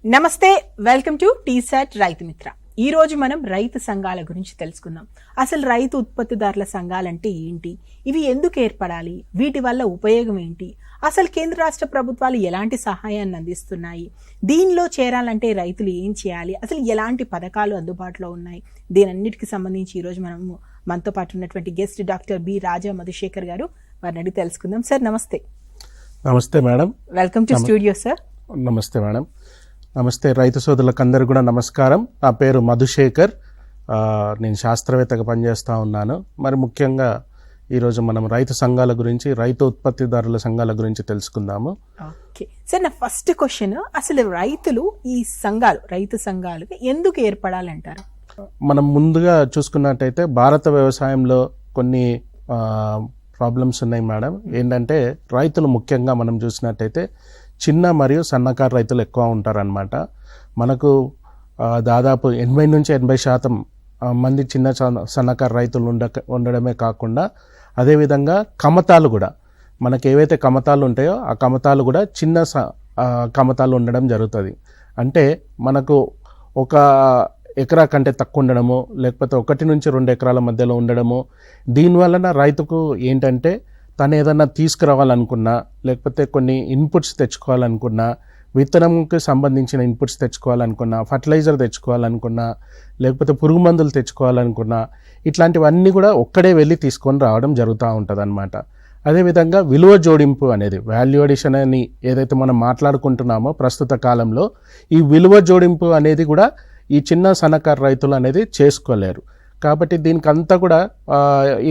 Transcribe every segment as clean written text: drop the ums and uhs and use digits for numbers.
నమస్తే, welcome to T-SAT Rythu Mitra. ఈ రోజు మనం రైతు సంఘాల గురించి తెలుసుకుందాం. అసలు రైతు ఉత్పత్తిదారుల సంఘాలంటే ఏంటి, ఇవి ఎందుకు ఏర్పడాలి, వీటి వల్ల ఉపయోగం ఏంటి, అసలు కేంద్ర రాష్ట్ర ప్రభుత్వాలు ఎలాంటి సహాయాన్ని అందిస్తున్నాయి, దీనిలో చేరాలంటే రైతులు ఏం చేయాలి, అసలు ఎలాంటి పథకాలు అందుబాటులో ఉన్నాయి, దీనన్నిటికి సంబంధించి ఈరోజు మనతో పాటు ఉన్నటువంటి గెస్ట్ డాక్టర్ బి రాజా మధుశేఖర్ గారు, వారిని అడిగి తెలుసుకుందాం. సార్ నమస్తే. నమస్తే madam. Welcome to studio sir. నమస్తే మేడం. నమస్తే రైతు సోదరులకు అందరు కూడా నమస్కారం. నా పేరు మధుశేఖర్. నేను శాస్త్రవేత్తగా పనిచేస్తూ ఉన్నాను. మరి ముఖ్యంగా ఈరోజు మనం రైతు సంఘాల గురించి, రైతు ఉత్పత్తిదారుల సంఘాల గురించి తెలుసుకుందాము. ఓకే సార్, నా ఫస్ట్ క్వశ్చన్, అసలు రైతు సంఘాలు ఎందుకు ఏర్పడాలంటారు? మనం ముందుగా చూసుకున్నట్టయితే భారత వ్యవసాయంలో కొన్ని ప్రాబ్లమ్స్ ఉన్నాయి మేడం. ఏంటంటే రైతులు ముఖ్యంగా మనం చూసినట్టయితే చిన్న మరియు సన్నకారు రైతులు ఎక్కువ ఉంటారనమాట. మనకు దాదాపు 80-80% మంది చిన్న సన్నకారు రైతులు ఉండడమే కాకుండా అదేవిధంగా కమతాలు కూడా, మనకు ఏవైతే కమతాలు ఉంటాయో ఆ కమతాలు కూడా చిన్న కమతాలు ఉండడం జరుగుతుంది. అంటే మనకు ఒక ఎకరా కంటే తక్కువ ఉండడము, లేకపోతే 1-2 ఎకరాల మధ్యలో ఉండడము. దీనివలన రైతుకు ఏంటంటే తను ఏదన్నా తీసుకురావాలనుకున్నా, లేకపోతే కొన్ని ఇన్పుట్స్ తెచ్చుకోవాలనుకున్నా, విత్తనంకి సంబంధించిన ఇన్పుట్స్ తెచ్చుకోవాలనుకున్నా, ఫర్టిలైజర్ తెచ్చుకోవాలనుకున్నా, లేకపోతే పురుగు మందులు తెచ్చుకోవాలనుకున్నా, ఇట్లాంటివన్నీ కూడా ఒక్కడే వెళ్ళి తీసుకొని రావడం జరుగుతూ ఉంటుంది అనమాట. అదేవిధంగా విలువ జోడింపు అనేది, వాల్యూ అడిషన్ అని ఏదైతే మనం మాట్లాడుకుంటున్నామో ప్రస్తుత కాలంలో, ఈ విలువ జోడింపు అనేది కూడా ఈ చిన్న సన్నకారు రైతులు అనేది చేసుకోలేరు. కాబట్టి దీనికి అంతా కూడా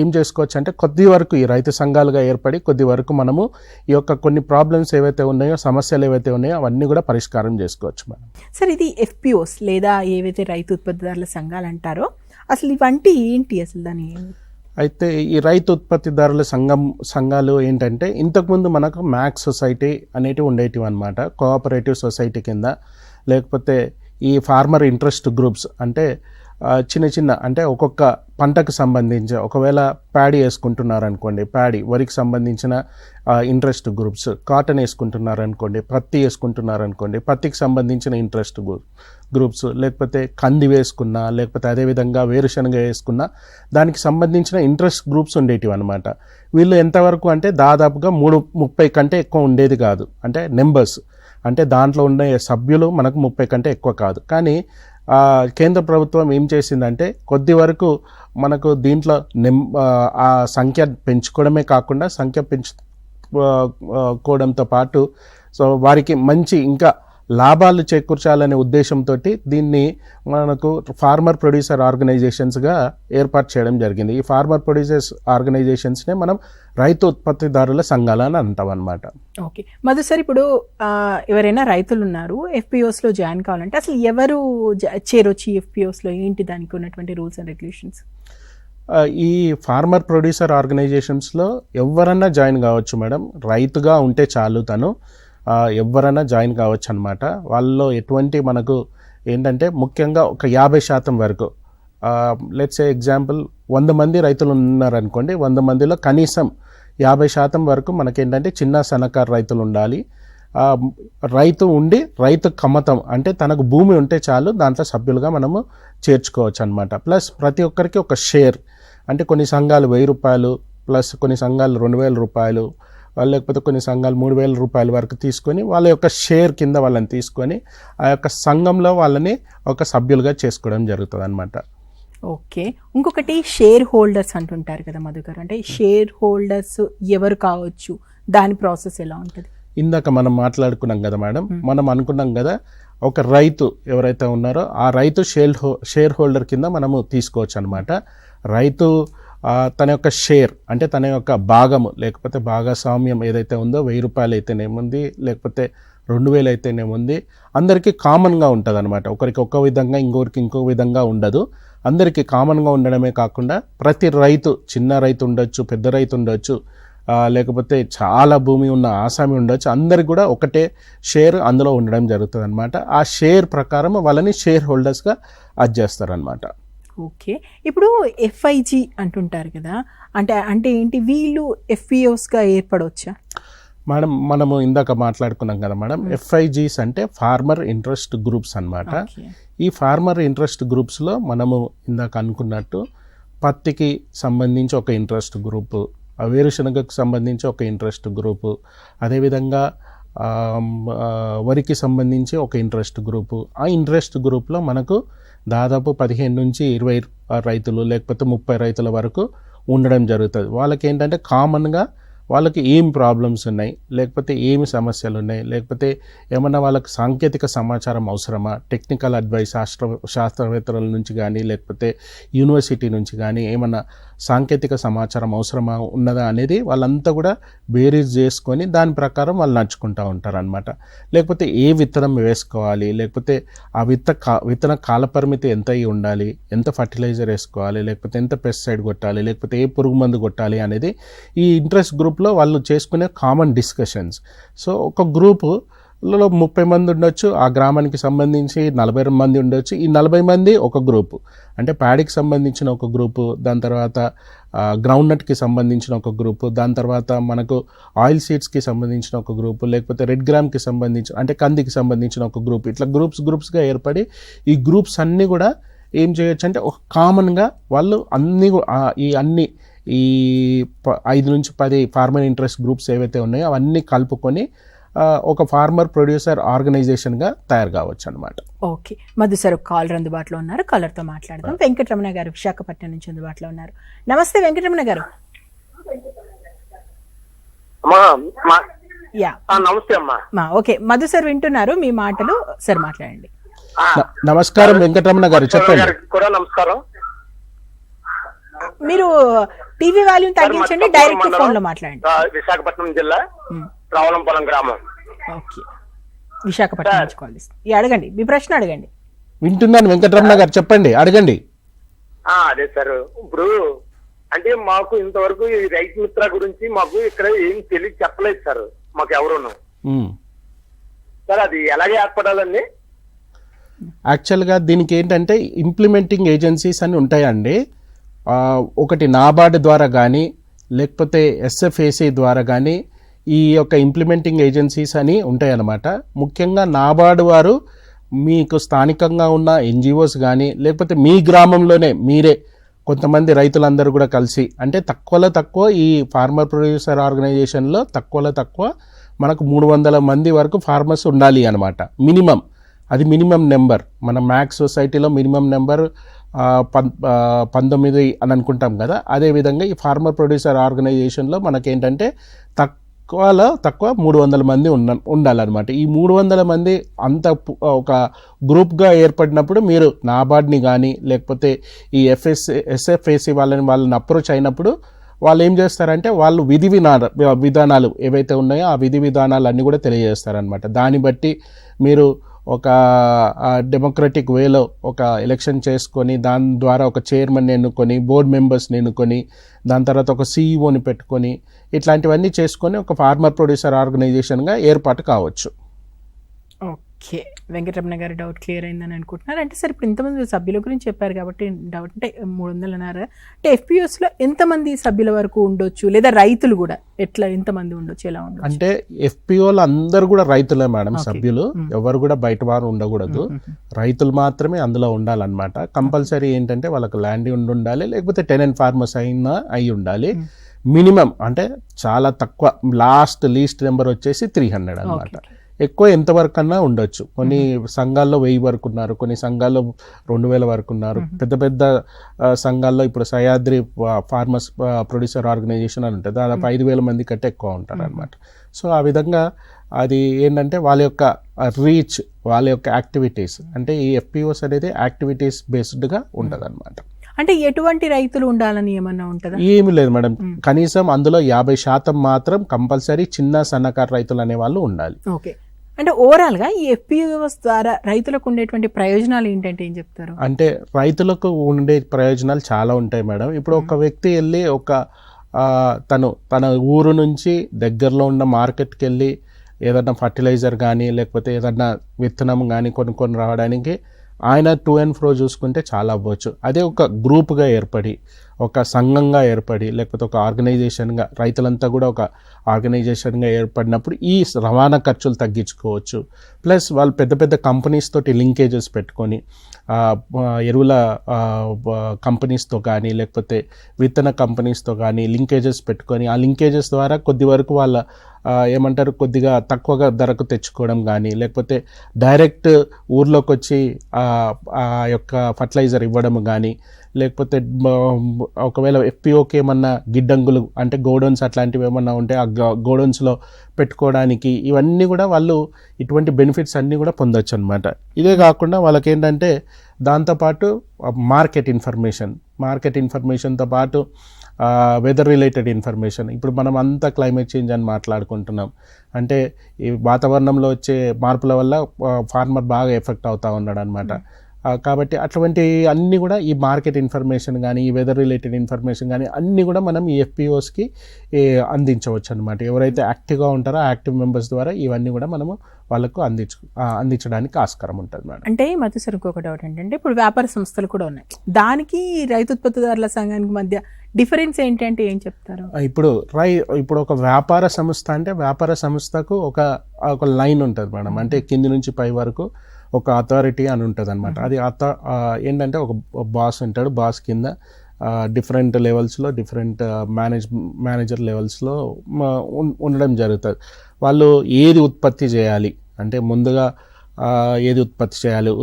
ఏం చేసుకోవచ్చు అంటే కొద్ది వరకు ఈ రైతు సంఘాలుగా ఏర్పడి కొద్ది వరకు మనము ఈ యొక్క కొన్ని ప్రాబ్లమ్స్ ఏవైతే ఉన్నాయో, సమస్యలు ఏవైతే ఉన్నాయో అవన్నీ కూడా పరిష్కారం చేసుకోవచ్చు మేడం. సార్, ఇది FPOs లేదా ఏవైతే రైతు ఉత్పత్తిదారుల సంఘాలు అంటారో, అసలు ఇవంటి ఏంటి, అసలు దాని? అయితే ఈ రైతు ఉత్పత్తిదారుల సంఘాలు ఏంటంటే ఇంతకుముందు మనకు మ్యాక్స్ సొసైటీ అనేటివి ఉండేటివి అనమాట. కోఆపరేటివ్ సొసైటీ కింద, లేకపోతే ఈ ఫార్మర్ ఇంట్రెస్ట్ గ్రూప్స్ అంటే చిన్న అంటే ఒక్కొక్క పంటకు సంబంధించి, ఒకవేళ ప్యాడీ వేసుకుంటున్నారనుకోండి, వరికి సంబంధించిన ఇంట్రెస్ట్ గ్రూప్స్, కాటన్ వేసుకుంటున్నారనుకోండి, పత్తి వేసుకుంటున్నారనుకోండి, పత్తికి సంబంధించిన ఇంట్రెస్ట్ గ్రూప్స్, లేకపోతే కంది వేసుకున్నా, లేకపోతే అదేవిధంగా వేరుశనగ వేసుకున్నా దానికి సంబంధించిన ఇంట్రెస్ట్ గ్రూప్స్ ఉండేటివి అనమాట. వీళ్ళు ఎంతవరకు అంటే దాదాపుగా 30 కంటే ఎక్కువ ఉండేది కాదు. అంటే నెంబర్స్ అంటే దాంట్లో ఉండే సభ్యులు మనకు 30 కంటే ఎక్కువ కాదు. కానీ కేంద్ర ప్రభుత్వం ఏం చేసిందంటే కొద్ది వరకు మనకు దీంట్లో ఆ సంఖ్య పెంచుకోవడమే కాకుండా, సంఖ్య పెంచుకోవడంతో పాటు వారికి మంచి ఇంకా లాభాలు చేకూర్చాలనే ఉద్దేశంతో దీన్ని మనకు ఫార్మర్ ప్రొడ్యూసర్ ఆర్గనైజేషన్స్గా ఏర్పాటు చేయడం జరిగింది. ఈ ఫార్మర్ ప్రొడ్యూసర్స్ ఆర్గనైజేషన్స్నే మనం రైతు ఉత్పత్తిదారుల సంఘాలని అంటాం అనమాట. ఓకే మధు సార్, ఇప్పుడు ఎవరైనా రైతులు ఉన్నారు, FPOస్లో జాయిన్ కావాలంటే అసలు ఎవరు చేరొచ్చి FPOస్లో, ఏంటి దానికి ఉన్నటువంటి రూల్స్ అండ్ రెగ్యులేషన్స్? ఈ ఫార్మర్ ప్రొడ్యూసర్ ఆర్గనైజేషన్స్లో ఎవరన్నా జాయిన్ కావచ్చు మేడం. రైతుగా ఉంటే చాలు, తను ఎవరైనా జాయిన్ కావచ్చు అనమాట. వాళ్ళలో ఎటువంటి మనకు ఏంటంటే ముఖ్యంగా ఒక 50% వరకు, లెట్స్ ఎగ్జాంపుల్ 100 మంది రైతులు ఉన్నారనుకోండి, 100 మందిలో కనీసం 50% వరకు మనకేంటంటే చిన్న సన్నకారు రైతులు ఉండాలి. రైతు ఉండి రైతు కమ్మతం అంటే తనకు భూమి ఉంటే చాలు, దాంట్లో సభ్యులుగా మనము చేర్చుకోవచ్చు అనమాట. ప్లస్ ప్రతి ఒక్కరికి ఒక షేర్, అంటే కొన్ని సంఘాలు 1000 రూపాయలు, ప్లస్ కొన్ని సంఘాలు 2000 రూపాయలు, లేకపోతే కొన్ని సంఘాలు 3000 రూపాయల వరకు తీసుకొని వాళ్ళ యొక్క షేర్ కింద వాళ్ళని తీసుకొని ఆ యొక్క సంఘంలో వాళ్ళని ఒక సభ్యులుగా చేసుకోవడం జరుగుతుంది అనమాట. ఓకే, ఇంకొకటి షేర్ హోల్డర్స్ అంటుంటారు కదా మధుకర్, అంటే షేర్ హోల్డర్స్ ఎవరు కావచ్చు, దాని ప్రాసెస్ ఎలా ఉంటుంది? ఇందాక మనం మాట్లాడుకున్నాం కదా మేడం, మనం అనుకున్నాం కదా ఒక రైతు ఎవరైతే ఉన్నారో ఆ రైతు షేర్ హోల్డర్ కింద మనము తీసుకోవచ్చు అనమాట. రైతు తన యొక్క షేర్ అంటే తన యొక్క భాగము, లేకపోతే భాగస్వామ్యం ఏదైతే ఉందో 1000 రూపాయలు అయితేనేముంది, లేకపోతే 2000 అయితేనేముంది, అందరికీ కామన్గా ఉంటుంది అనమాట. ఒకరికి ఒక విధంగా, ఇంకొకరికి ఇంకో విధంగా ఉండదు. అందరికీ కామన్గా ఉండడమే కాకుండా ప్రతి రైతు, చిన్న రైతు ఉండొచ్చు, పెద్ద రైతు ఉండొచ్చు, లేకపోతే చాలా భూమి ఉన్న ఆసామి ఉండొచ్చు, అందరికి కూడా ఒకటే షేర్ అందులో ఉండడం జరుగుతుంది అనమాట. ఆ షేర్ ప్రకారం వాళ్ళని షేర్ హోల్డర్స్గా చేస్తారనమాట. ఓకే, ఇప్పుడు FIG అంటుంటారు కదా, అంటే ఏంటి, వీళ్ళు FPOస్గా ఏర్పడవచ్చా? మేడం మనము ఇందాక మాట్లాడుకున్నాం కదా మేడం, FIGs అంటే ఫార్మర్ ఇంట్రెస్ట్ గ్రూప్స్ అన్నమాట. ఈ ఫార్మర్ ఇంట్రెస్ట్ గ్రూప్స్లో మనము ఇందాక అనుకున్నట్టు పత్తికి సంబంధించి ఒక ఇంట్రెస్ట్ గ్రూపు, వేరుశనగకు సంబంధించి ఒక ఇంట్రెస్ట్ గ్రూపు, అదేవిధంగా వరికి సంబంధించి ఒక ఇంట్రెస్ట్ గ్రూపు. ఆ ఇంట్రెస్ట్ గ్రూప్లో మనకు దాదాపు 15 నుంచి 20 రైతులు లేకపోతే 30 రైతుల వరకు ఉండడం జరుగుతుంది. వాళ్ళకి ఏంటంటే కామన్గా వాళ్ళకి ఏం ప్రాబ్లమ్స్ ఉన్నాయి, లేకపోతే ఏమి సమస్యలు ఉన్నాయి, లేకపోతే ఏమన్నా వాళ్ళకి సాంకేతిక సమాచారం అవసరమా, టెక్నికల్ అడ్వైస్ శాస్త్రవేత్తల నుంచి కానీ లేకపోతే యూనివర్సిటీ నుంచి కానీ ఏమన్నా సాంకేతిక సమాచారం అవసరమా ఉన్నదా అనేది వాళ్ళంతా కూడా బేరీజ్ చేసుకొని దాని ప్రకారం వాళ్ళు నడుచుకుంటూ ఉంటారు అనమాట. లేకపోతే ఏ విత్తనం వేసుకోవాలి, లేకపోతే ఆ విత్తన కాలపరిమితి ఎంత అయి ఉండాలి, ఎంత ఫర్టిలైజర్ వేసుకోవాలి, లేకపోతే ఎంత పెస్టిసైడ్ కొట్టాలి, లేకపోతే ఏ పురుగు మందు కొట్టాలి అనేది ఈ ఇంట్రెస్ట్ గ్రూప్లో వాళ్ళు చేసుకునే కామన్ డిస్కషన్స్. సో ఒక గ్రూపులో 30 మంది ఉండొచ్చు, ఆ గ్రామానికి సంబంధించి 40 మంది ఉండొచ్చు. ఈ 40 మంది ఒక గ్రూపు, అంటే ప్యాడీకి సంబంధించిన ఒక గ్రూపు, దాని తర్వాత గ్రౌండ్నట్కి సంబంధించిన ఒక గ్రూపు, దాని తర్వాత మనకు ఆయిల్ సీడ్స్కి సంబంధించిన ఒక గ్రూపు, లేకపోతే రెడ్ గ్రామ్కి సంబంధించిన అంటే కందికి సంబంధించిన ఒక గ్రూప్, ఇట్లా గ్రూప్స్గా ఏర్పడి ఈ గ్రూప్స్ అన్నీ కూడా ఏం చేయొచ్చు అంటే ఒక కామన్గా వాళ్ళు ఈ 5 నుంచి 10 ఫార్మర్ ఇంట్రెస్ట్ గ్రూప్స్ ఏవైతే ఉన్నాయో అవన్నీ కలుపుకొని ఒక ఫార్మర్ ప్రొడ్యూసర్ ఆర్గనైజేషన్గా తయారు కావచ్చు అనమాట. ఓకే, మధు సార్ ఒక కాలర్ అందుబాటులో ఉన్నారు, కాలర్తో మాట్లాడదాం. వెంకటరమణ గారు విశాఖపట్నం నుంచి అందుబాటులో ఉన్నారు. నమస్తే వెంకటరమణ గారు. నమస్తే అమ్మా. ఓకే, మధు సార్ వింటున్నారు మీ మాటలు, సార్ మాట్లాడండి. నమస్కారం వెంకటరమణ గారు, చెప్పండి. నమస్కారం. మీరు టీవీ వాల్యూమ్ తగ్గించండి, డైరెక్ట్ ఫోన్ లో మాట్లాడండి. విశాఖపట్నం జిల్లా రావులంపాలెం గ్రామం. ఓకే, విశాఖపట్నం నుంచి కాల్ చేస్తాను. అడగండి, మీ ప్రశ్న అడగండి. వింటున్నాను వెంకటరమణ గారు, చెప్పండి, అడగండి. అదే సార్, ఇప్పుడు అంటే మాకు ఇంతవరకు ఈ రైతు మిత్ర గురించి మాకు ఇక్కడ ఏం చెప్పలేదు సార్, మాకు ఎవరును. సార్ అది ఎలాగే ఏర్పడాలండి? యాక్చువల్గా దీనికి ఏంటంటే ఇంప్లిమెంటింగ్ ఏజెన్సీస్ అని ఉంటాయండి. ఒకటి నాబార్డ్ ద్వారా కానీ లేకపోతే SFAC ద్వారా కానీ ఈ యొక్క ఇంప్లిమెంటింగ్ ఏజెన్సీస్ అని ఉంటాయన్నమాట. ముఖ్యంగా నాబార్డ్ వారు మీకు స్థానికంగా ఉన్న NGOs కానీ లేకపోతే మీ గ్రామంలోనే మీరే కొంతమంది రైతులందరూ కూడా కలిసి, అంటే తక్కువలో తక్కువ ఈ ఫార్మర్ ప్రొడ్యూసర్ ఆర్గనైజేషన్లో తక్కువలో తక్కువ మనకు 300 మంది వరకు ఫార్మర్స్ ఉండాలి అనమాట. మినిమం, అది మినిమం నెంబర్. మన మ్యాక్స్ సొసైటీలో మినిమం నెంబర్ 19 అని అనుకుంటాం కదా. అదేవిధంగా ఈ ఫార్మర్ ప్రొడ్యూసర్ ఆర్గనైజేషన్లో మనకేంటంటే తక్కువలో తక్కువ 300 మంది ఉండాలన్నమాట. ఈ 300 మంది అంత ఒక గ్రూప్గా ఏర్పడినప్పుడు మీరు నాబార్డ్ని కానీ లేకపోతే ఈ SFAC వాళ్ళని అప్రోచ్ అయినప్పుడు వాళ్ళు ఏం చేస్తారంటే వాళ్ళు విధానాలు ఏవైతే ఉన్నాయో ఆ విధానాలు అన్నీ కూడా తెలియజేస్తారనమాట. దాన్ని బట్టి మీరు ఒక డెమోక్రటిక్ వేలో ఒక ఎలక్షన్ చేసుకొని దాని ద్వారా ఒక చైర్మన్ ఎన్నుకొని బోర్డు మెంబర్స్ని ఎన్నుకొని దాని తర్వాత ఒక CEOని పెట్టుకొని ఇట్లాంటివన్నీ చేసుకొని ఒక ఫార్మర్ ప్రొడ్యూసర్ ఆర్గనైజేషన్గా ఏర్పాటు కావచ్చు. ఓకే, వెంకటరమణ గారి డౌట్ క్లియర్ అయిందని అనుకుంటున్నారు. అంటే సార్ ఇప్పుడు ఇంతమంది సభ్యుల గురించి చెప్పారు కాబట్టి డౌట్ అంటే 300 అన్నారు అంటే FPOస్లో ఎంతమంది సభ్యుల వరకు ఉండొచ్చు, లేదా రైతులు కూడా ఎంతమంది ఉండొచ్చు, ఎలా ఉండొచ్చు? అంటే FPOలు అందరూ కూడా రైతులే మేడం, సభ్యులు ఎవరు కూడా బయట వారు ఉండకూడదు, రైతులు మాత్రమే అందులో ఉండాలన్నమాట. కంపల్సరీ ఏంటంటే వాళ్ళకి ల్యాండ్ ఉండాలి, లేకపోతే టెనెంట్ ఫార్మర్స్ అయి ఉండాలి. మినిమం అంటే చాలా తక్కువ, లీస్ట్ నెంబర్ వచ్చేసి 300 అన్నమాట. ఎక్కువ ఎంతవరకు అన్నా ఉండొచ్చు. కొన్ని సంఘాల్లో 1000 వరకు ఉన్నారు, కొన్ని సంఘాల్లో 2000 వరకు ఉన్నారు. పెద్ద పెద్ద సంఘాల్లో ఇప్పుడు సహ్యాద్రి ఫార్మర్స్ ప్రొడ్యూసర్ ఆర్గనైజేషన్ అని ఉంటుంది, దాదాపు 5000 మంది కంటే ఎక్కువ ఉంటారు అనమాట. సో ఆ విధంగా అది ఏంటంటే వాళ్ళ యొక్క రీచ్, వాళ్ళ యొక్క యాక్టివిటీస్, అంటే ఈ FPOs అనేది యాక్టివిటీస్ బేస్డ్గా ఉంటుంది అనమాట. అంటే ఎటువంటి రైతులు ఉండాలని ఏమన్నా ఉంటుందా? ఏమి లేదు మేడం, కనీసం అందులో 50% మాత్రం కంపల్సరీ చిన్న సన్నకారు రైతులు అనే వాళ్ళు ఉండాలి. ఓకే, అంటే ఓవరాల్ గా ఈ FPOs ద్వారా రైతులకు ఉండేటువంటి ప్రయోజనాలు ఏంటంటే ఏం చెప్తారు? అంటే రైతులకు ఉండే ప్రయోజనాలు చాలా ఉంటాయి మేడం. ఇప్పుడు ఒక వ్యక్తి వెళ్ళి తన ఊరు నుంచి దగ్గరలో ఉన్న మార్కెట్కి వెళ్ళి ఏదన్నా ఫర్టిలైజర్ కానీ లేకపోతే ఏదన్నా విత్తనం కానీ కొనుక్కొని రావడానికి ఆయన 2 and fro చూసుకుంటే చాలా అవ్వచ్చు. అదే ఒక గ్రూప్గా ఏర్పడి ఒక సంఘంగా ఏర్పడి లేకపోతే ఒక ఆర్గనైజేషన్గా రైతులంతా కూడా ఒక ఆర్గనైజేషన్గా ఏర్పడినప్పుడు ఈ రవాణా ఖర్చులు తగ్గించుకోవచ్చు. ప్లస్ వాళ్ళు పెద్ద పెద్ద కంపెనీస్ తోటి లింకేజెస్ పెట్టుకొని ఎరువుల కంపెనీస్తో కానీ లేకపోతే విత్తన కంపెనీస్తో కానీ లింకేజెస్ పెట్టుకొని ఆ లింకేజెస్ ద్వారా కొద్ది వరకు వాళ్ళ ఏమంటారు కొద్దిగా తక్కువగా ధరకు తెచ్చుకోవడం కానీ లేకపోతే డైరెక్ట్ ఊర్లోకి వచ్చి ఆ యొక్క ఫర్టిలైజర్ ఇవ్వడం కానీ లేకపోతే ఒకవేళ ఎఫ్పిఓకి ఏమన్నా గిడ్డంగులు అంటే గోడౌన్స్ అట్లాంటివి ఏమన్నా ఉంటే ఆ గోడౌన్స్లో పెట్టుకోవడానికి ఇవన్నీ కూడా వాళ్ళు ఇటువంటి బెనిఫిట్స్ అన్నీ కూడా పొందొచ్చు అనమాట. ఇదే కాకుండా వాళ్ళకి ఏంటంటే దాంతోపాటు మార్కెట్ ఇన్ఫర్మేషన్తో పాటు వెదర్ రిలేటెడ్ ఇన్ఫర్మేషన్. ఇప్పుడు మనం అంతా క్లైమేట్ చేంజ్ అని మాట్లాడుకుంటున్నాం, అంటే ఈ వాతావరణంలో వచ్చే మార్పుల వల్ల ఫార్మర్ బాగా ఎఫెక్ట్ అవుతూ ఉన్నాడు అనమాట. కాబట్టి అటువంటి అన్నీ కూడా ఈ మార్కెట్ ఇన్ఫర్మేషన్ కానీ ఈ వెదర్ రిలేటెడ్ ఇన్ఫర్మేషన్ కానీ అన్నీ కూడా మనం ఈ ఎఫ్పిఓస్కి అందించవచ్చు అనమాట. ఎవరైతే యాక్టివ్గా ఉంటారో ఆ యాక్టివ్ మెంబర్స్ ద్వారా ఇవన్నీ కూడా మనము వాళ్ళకు అందించడానికి ఆస్కారం ఉంటుంది మేడం. అంటే మధ్య ఇంకొక డౌట్ ఏంటంటే ఇప్పుడు వ్యాపార సంస్థలు కూడా ఉన్నాయి, దానికి రైతు ఉత్పత్తిదారుల సంఘానికి మధ్య డిఫరెన్స్ ఏంటంటే ఏం చెప్తారు? ఇప్పుడు ఒక వ్యాపార సంస్థ అంటే వ్యాపార సంస్థకు ఒక లైన్ ఉంటుంది మేడం, అంటే కింది నుంచి పై వరకు ఒక అథారిటీ అని ఉంటుంది అనమాట. అది ఏంటంటే ఒక బాస్ ఉంటాడు, బాస్ కింద డిఫరెంట్ లెవెల్స్లో డిఫరెంట్ మేనేజర్ లెవెల్స్లో ఉండడం జరుగుతుంది. వాళ్ళు ఏది ఉత్పత్తి చేయాలి అంటే ముందుగా ఏది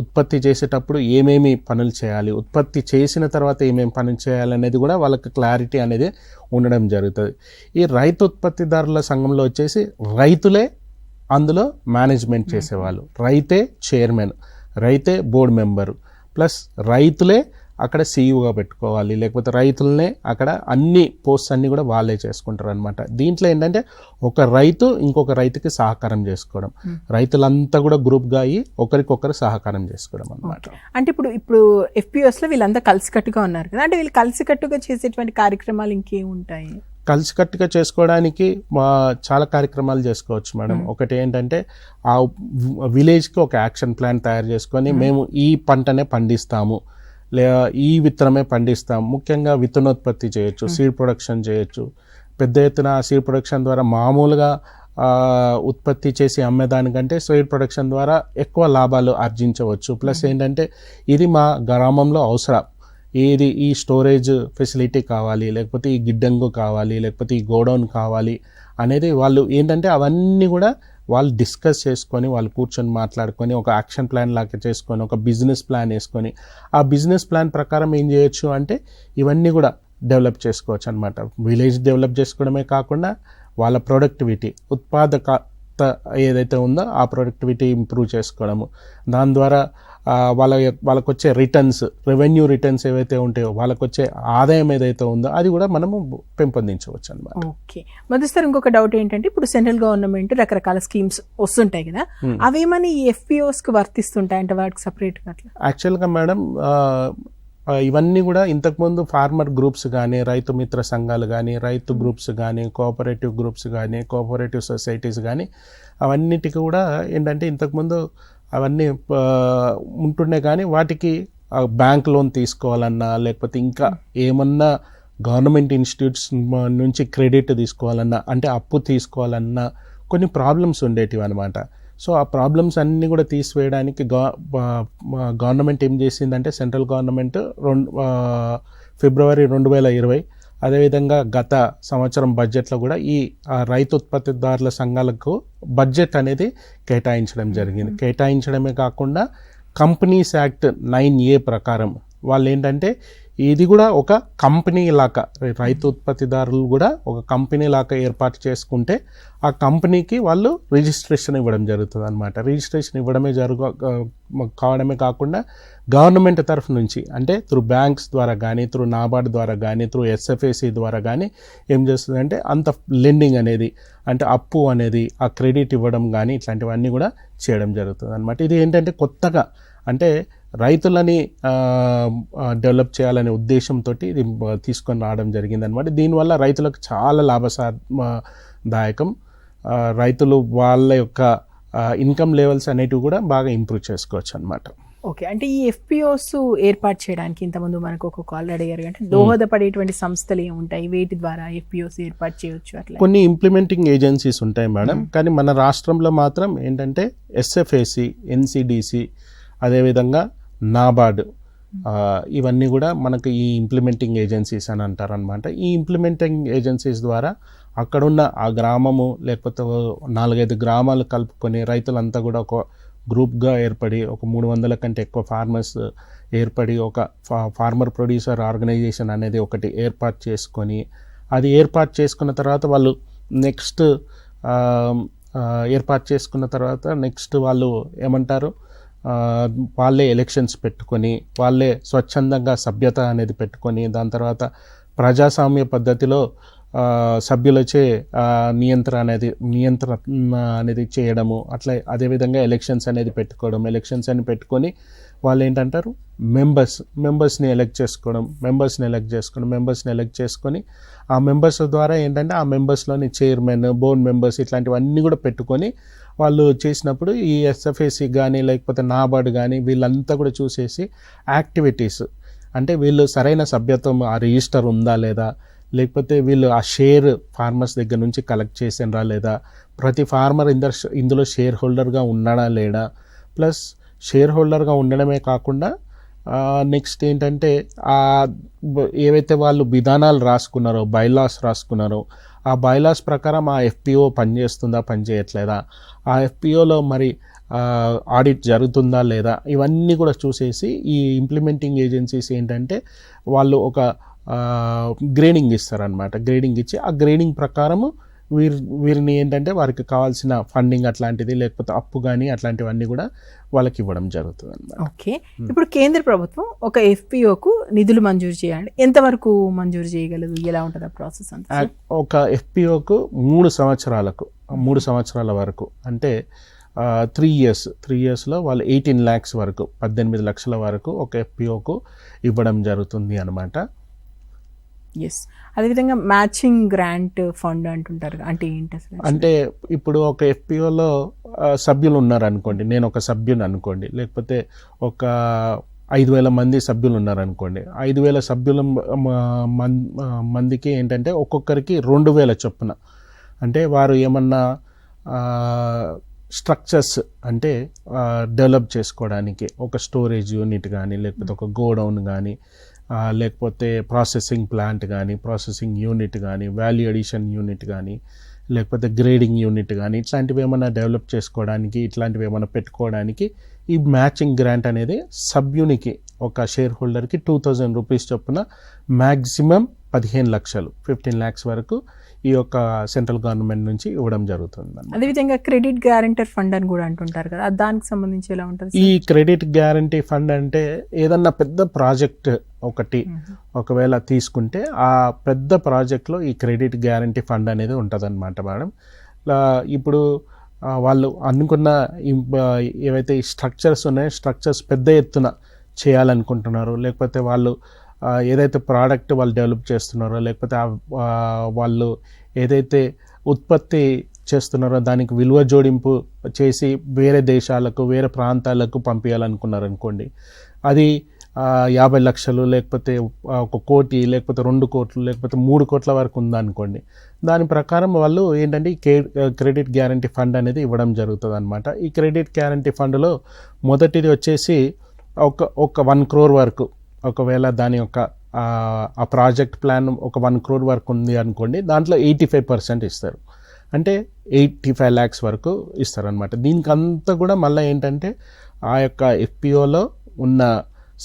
ఉత్పత్తి చేసేటప్పుడు ఏమేమి పనులు చేయాలి, ఉత్పత్తి చేసిన తర్వాత ఏమేమి పనులు చేయాలి అనేది కూడా వాళ్ళకి క్లారిటీ అనేది ఉండడం జరుగుతుంది. ఈ రైతు ఉత్పత్తిదారుల సంఘంలో వచ్చేసి రైతులే అందులో మేనేజ్మెంట్ చేసేవాళ్ళు, రైతే చైర్మన్, రైతే బోర్డు మెంబరు, ప్లస్ రైతులే అక్కడ సీఈఓగా పెట్టుకోవాలి, లేకపోతే రైతులనే అక్కడ అన్ని పోస్ట్స్ అన్నీ కూడా వాళ్ళే చేసుకుంటారు అనమాట. దీంట్లో ఏంటంటే ఒక రైతు ఇంకొక రైతుకి సహకారం చేసుకోవడం, రైతులంతా కూడా గ్రూప్గా అయ్యి ఒకరికొకరు సహకారం చేసుకోవడం అనమాట. అంటే ఇప్పుడు ఎఫ్పిఓస్లో వీళ్ళంతా కలిసికట్టుగా ఉన్నారు కదా, అంటే వీళ్ళు కలిసికట్టుగా చేసేటువంటి కార్యక్రమాలు ఇంకేముంటాయి? కలిసికట్టుగా చేసుకోవడానికి చాలా కార్యక్రమాలు చేసుకోవచ్చు మేడం. ఒకటి ఏంటంటే ఆ విలేజ్కి ఒక యాక్షన్ ప్లాన్ తయారు చేసుకొని మేము ఈ పంటనే పండిస్తాము, ఈ విత్తనమే పండిస్తాం. ముఖ్యంగా విత్తనోత్పత్తి చేయొచ్చు, సీడ్ ప్రొడక్షన్ చేయొచ్చు. పెద్ద ఎత్తున సీడ్ ప్రొడక్షన్ ద్వారా మామూలుగా ఉత్పత్తి చేసి అమ్మేదానికంటే సీడ్ ప్రొడక్షన్ ద్వారా ఎక్కువ లాభాలు ఆర్జించవచ్చు. ప్లస్ ఏంటంటే ఇది మా గ్రామంలో అవసరం, ఈ స్టోరేజ్ ఫెసిలిటీ కావాలి, లేకపోతే ఈ గిడ్డంగు కావాలి, లేకపోతే ఈ గోడౌన్ కావాలి అనేది వాళ్ళు ఏంటంటే అవన్నీ కూడా వాళ్ళు డిస్కస్ చేసుకొని వాళ్ళు కూర్చొని మాట్లాడుకొని ఒక యాక్షన్ ప్లాన్ లాగా చేసుకొని ఒక బిజినెస్ ప్లాన్ వేసుకొని ఆ బిజినెస్ ప్లాన్ ప్రకారం ఏం చేయొచ్చు అంటే ఇవన్నీ కూడా డెవలప్ చేసుకోవచ్చు అనమాట. విలేజ్ డెవలప్ చేసుకోవడమే కాకుండా వాళ్ళ ప్రొడక్టివిటీ ఉత్పాదకత ఏదైతే ఉందో ఆ ప్రొడక్టివిటీ ఇంప్రూవ్ చేసుకోవడము, దాని ద్వారా వాళ్ళకు వచ్చే రెవెన్యూ రిటర్న్స్ ఏవైతే ఉంటాయో వాళ్ళకు వచ్చే ఆదాయం ఏదైతే ఉందో అది కూడా మనము పెంపొందించవచ్చు అనమాట. ఓకే, మొదటిసారి ఇంకొక డౌట్ ఏంటంటే ఇప్పుడు సెంట్రల్ గవర్నమెంట్ రకరకాల స్కీమ్స్ వస్తుంటాయి కదా, అవేమని ఎఫ్పిఓస్కి వర్తిస్తుంటాయి అంటే వాటికి సపరేట్గా? అట్లా యాక్చువల్గా మేడం ఇవన్నీ కూడా ఇంతకుముందు ఫార్మర్ గ్రూప్స్ కానీ, రైతు మిత్ర సంఘాలు కానీ, రైతు గ్రూప్స్ కానీ, కోఆపరేటివ్ గ్రూప్స్ కానీ, కోఆపరేటివ్ సొసైటీస్ కానీ అవన్నిటికీ కూడా ఏంటంటే ఇంతకుముందు అవన్నీ ఉంటుండే, కానీ వాటికి బ్యాంక్ లోన్ తీసుకోవాలన్నా లేకపోతే ఇంకా ఏమన్నా గవర్నమెంట్ ఇన్స్టిట్యూట్స్ నుంచి క్రెడిట్ తీసుకోవాలన్నా అంటే అప్పు తీసుకోవాలన్నా కొన్ని ప్రాబ్లమ్స్ ఉండేటివి అనమాట. సో ఆ ప్రాబ్లమ్స్ అన్నీ కూడా తీసివేయడానికి గవర్నమెంట్ ఏం చేసిందంటే సెంట్రల్ గవర్నమెంట్ ఫిబ్రవరి 2020 అదేవిధంగా గత సంవత్సరం బడ్జెట్లో కూడా ఈ రైతు ఉత్పత్తిదారుల సంఘాలకు బడ్జెట్ అనేది కేటాయించడం జరిగింది. కేటాయించడమే కాకుండా కంపెనీస్ యాక్ట్ 9A ప్రకారం వాళ్ళు ఏంటంటే ఇది కూడా ఒక కంపెనీ లాగా రైతు ఉత్పత్తిదారులు కూడా ఒక కంపెనీ లాగా ఏర్పాటు చేసుకుంటే ఆ కంపెనీకి వాళ్ళు రిజిస్ట్రేషన్ ఇవ్వడం జరుగుతుంది అనమాట. రిజిస్ట్రేషన్ ఇవ్వడమే కావడమే కాకుండా గవర్నమెంట్ తరఫు నుంచి అంటే త్రూ బ్యాంక్స్ ద్వారా కానీ, త్రూ నాబార్డ్ ద్వారా కానీ, త్రూ SFAC ద్వారా కానీ ఏం చేస్తుందంటే అంత లెండింగ్ అనేది అంటే అప్పు అనేది ఆ క్రెడిట్ ఇవ్వడం కానీ ఇట్లాంటివన్నీ కూడా చేయడం జరుగుతుంది అనమాట. ఇది ఏంటంటే కొత్తగా అంటే రైతులని డెవలప్ చేయాలనే ఉద్దేశంతో ఇది తీసుకొని రావడం జరిగిందనమాట. దీనివల్ల రైతులకు చాలా లాభదాయకం, రైతులు వాళ్ళ యొక్క ఇన్కమ్ లెవెల్స్ అనేటివి కూడా బాగా ఇంప్రూవ్ చేసుకోవచ్చు అనమాట. ఓకే, అంటే ఈ ఎఫ్పిఓస్ ఏర్పాటు చేయడానికి ఇంతకుముందు మనకు ఒక కాల్ అడిగారు, అంటే దోహదపడేటువంటి సంస్థలు ఏముంటాయి, వేటి ద్వారా ఎఫ్పిఓస్ ఏర్పాటు చేయొచ్చు? అట్లా కొన్ని ఇంప్లిమెంటింగ్ ఏజెన్సీస్ ఉంటాయి మేడం, కానీ మన రాష్ట్రంలో మాత్రం ఏంటంటే ఎస్ఎఫ్ఏసి, ఎన్సిడిసి, అదేవిధంగా నాబార్డ్, ఇవన్నీ కూడా మనకు ఈ ఇంప్లిమెంటింగ్ ఏజెన్సీస్ అని అంటారు అనమాట. ఈ ఇంప్లిమెంటింగ్ ఏజెన్సీస్ ద్వారా అక్కడున్న ఆ గ్రామము లేకపోతే 4-5 గ్రామాలు కలుపుకొని రైతులంతా కూడా ఒక గ్రూప్గా ఏర్పడి ఒక 300 కంటే ఎక్కువ ఫార్మర్స్ ఏర్పడి ఒక ఫార్మర్ ప్రొడ్యూసర్ ఆర్గనైజేషన్ అనేది ఒకటి ఏర్పాటు చేసుకొని, అది ఏర్పాటు చేసుకున్న తర్వాత వాళ్ళు నెక్స్ట్ వాళ్ళు ఏమంటారు, వాళ్ళే ఎలక్షన్స్ పెట్టుకొని, వాళ్ళే స్వచ్ఛందంగా సభ్యత అనేది పెట్టుకొని, దాని తర్వాత ప్రజాస్వామ్య పద్ధతిలో సభ్యులచే నియంత్రణ అనేది చేయడము, అట్లా అదేవిధంగా ఎలక్షన్స్ అనేది పెట్టుకోవడం, ఎలక్షన్స్ అని పెట్టుకొని వాళ్ళు ఏంటంటారు మెంబర్స్ని ఎలక్ట్ చేసుకొని ఆ మెంబర్స్ ద్వారా ఏంటంటే ఆ మెంబర్స్లోని చైర్మన్, బోర్డ్ మెంబర్స్ ఇట్లాంటివన్నీ కూడా పెట్టుకొని వాళ్ళు చేసినప్పుడు ఈ ఎస్ఎఫ్ఏసి కానీ లేకపోతే నాబార్డ్ కానీ వీళ్ళంతా కూడా చూసేసి యాక్టివిటీస్ అంటే వీళ్ళు సరైన సభ్యత్వం ఆ రిజిస్టర్ ఉందా లేదా, లేకపోతే వీళ్ళు ఆ షేర్ ఫార్మర్స్ దగ్గర నుంచి కలెక్ట్ చేసినరా లేదా, ప్రతి ఫార్మర్ ఇందులో షేర్ హోల్డర్గా ఉన్నాడా లేడా, ప్లస్ షేర్ హోల్డర్గా ఉండడమే కాకుండా నెక్స్ట్ ఏంటంటే ఏవైతే వాళ్ళు విధానాలు రాసుకున్నారో, బైలాస్ రాసుకున్నారో, ఆ బైలాస్ ప్రకారం ఆ ఎఫ్పిఓ పనిచేస్తుందా పనిచేయట్లేదా, ఆ ఎఫ్పిఓలో మరి ఆడిట్ జరుగుతుందా లేదా, ఇవన్నీ కూడా చూసేసి ఈ ఇంప్లిమెంటింగ్ ఏజెన్సీస్ ఏంటంటే వాళ్ళు ఒక గ్రేడింగ్ ఇస్తారనమాట. గ్రేడింగ్ ఇచ్చి ఆ గ్రేడింగ్ ప్రకారము వీరిని ఏంటంటే వారికి కావాల్సిన ఫండింగ్ అట్లాంటిది లేకపోతే అప్పు కానీ అట్లాంటివన్నీ కూడా వాళ్ళకి ఇవ్వడం జరుగుతుంది అన్నమాట. ఓకే, ఇప్పుడు కేంద్ర ప్రభుత్వం ఒక ఎఫ్పిఓకు నిధులు మంజూరు చేయాలి, ఎంతవరకు మంజూరు చేయగలదు, ఎలా ఉంటుంది ఆ ప్రాసెస్ అంతా? ఒక ఎఫ్పిఓకు 3 సంవత్సరాల వరకు అంటే 3 ఇయర్స్లో వాళ్ళు 18 lakhs వరకు 18 లక్షల వరకు ఒక ఎఫ్పిఓకు ఇవ్వడం జరుగుతుంది అనమాట. ఎస్, అదేవిధంగా మ్యాచింగ్ గ్రాంట్ ఫండ్ అంటుంటారు, అంటే ఏంటి అసలు? అంటే ఇప్పుడు ఒక ఎఫ్పిఓలో సభ్యులు ఉన్నారనుకోండి, నేను ఒక సభ్యుని అనుకోండి, లేకపోతే ఒక 5,000 మంది సభ్యులు ఉన్నారనుకోండి, 5,000 సభ్యుల మందికి ఏంటంటే ఒక్కొక్కరికి 2,000 చొప్పున, అంటే వారు ఏమన్నా స్ట్రక్చర్స్ అంటే డెవలప్ చేసుకోవడానికి ఒక స్టోరేజ్ యూనిట్ కానీ లేకపోతే ఒక గోడౌన్ కానీ లేకపోతే ప్రాసెసింగ్ ప్లాంట్ కానీ ప్రాసెసింగ్ యూనిట్ కానీ వాల్యూ అడిషన్ యూనిట్ కానీ లేకపోతే గ్రేడింగ్ యూనిట్ కానీ ఇట్లాంటివి ఏమైనా డెవలప్ చేసుకోవడానికి ఇట్లాంటివి ఏమైనా పెట్టుకోవడానికి ఈ మ్యాచింగ్ గ్రాంట్ అనేది సభ్యునికి ఒక షేర్ హోల్డర్కి 2,000 రూపీస్ చొప్పున మ్యాక్సిమం 15 లక్షలు 15 lakhs వరకు ఈ యొక్క సెంట్రల్ గవర్నమెంట్ నుంచి ఇవ్వడం జరుగుతుంది. అదేవిధంగా క్రెడిట్ గ్యారంటర్ ఫండ్ అని కూడా అంటుంటారు కదా, దానికి సంబంధించి ఎలా ఉంటుంది? ఈ క్రెడిట్ గ్యారంటీ ఫండ్ అంటే ఏదన్నా పెద్ద ప్రాజెక్ట్ ఒకటి ఒకవేళ తీసుకుంటే ఆ పెద్ద ప్రాజెక్ట్లో ఈ క్రెడిట్ గ్యారంటీ ఫండ్ అనేది ఉంటుందన్నమాట మేడం. ఇప్పుడు వాళ్ళు అనుకున్న ఏవైతే ఈ స్ట్రక్చర్స్ ఉన్నాయో స్ట్రక్చర్స్ పెద్ద ఎత్తున చేయాలనుకుంటున్నారు, లేకపోతే వాళ్ళు ఏదైతే ప్రోడక్ట్ వాళ్ళు డెవలప్ చేస్తున్నారో లేకపోతే వాళ్ళు ఏదైతే ఉత్పత్తి చేస్తున్నారో దానికి విలువ జోడింపు చేసి వేరే దేశాలకు వేరే ప్రాంతాలకు పంపించాలనుకున్నారనుకోండి, అది 50 లక్షలు లేకపోతే 1 కోటి లేకపోతే 2 కోట్లు లేకపోతే 3 కోట్ల వరకు ఉందనుకోండి, దాని ప్రకారం వాళ్ళు ఏంటంటే ఈ క్రెడిట్ గ్యారంటీ ఫండ్ అనేది ఇవ్వడం జరుగుతుంది అనమాట. ఈ క్రెడిట్ గ్యారంటీ ఫండ్లో మొదటిది వచ్చేసి ఒక 1 crore వరకు, ఒకవేళ దాని యొక్క ఆ ప్రాజెక్ట్ ప్లాన్ ఒక 1 crore వరకు ఉంది అనుకోండి, దాంట్లో 85% ఇస్తారు, అంటే 85 lakhs వరకు ఇస్తారనమాట. దీనికి అంతా కూడా మళ్ళీ ఏంటంటే ఆ యొక్క ఎఫ్పిఓలో ఉన్న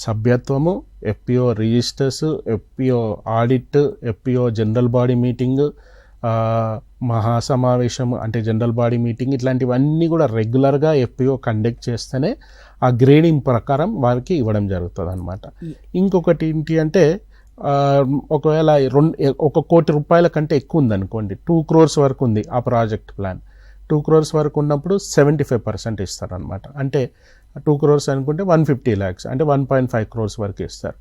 సభ్యత్వము, FPO registers, FPO audit, FPO general body meeting, మహాసమావేశం అంటే జనరల్ బాడీ మీటింగ్, ఇట్లాంటివన్నీ కూడా రెగ్యులర్గా ఎఫ్పిఓ కండక్ట్ చేస్తేనే ఆ గ్రేడింగ్ ప్రకారం వారికి ఇవ్వడం జరుగుతుంది అనమాట. ఇంకొకటి ఏంటి అంటే ఒకవేళ 1 కోటి రూపాయల కంటే ఎక్కువ ఉందనుకోండి, 2 crores వరకు ఉంది ఆ ప్రాజెక్ట్ ప్లాన్, 2 crores వరకు ఉన్నప్పుడు 75% ఇస్తారనమాట. అంటే 2 crores అనుకుంటే 150 lakhs అంటే 1.5 crores వరకు ఇస్తారు.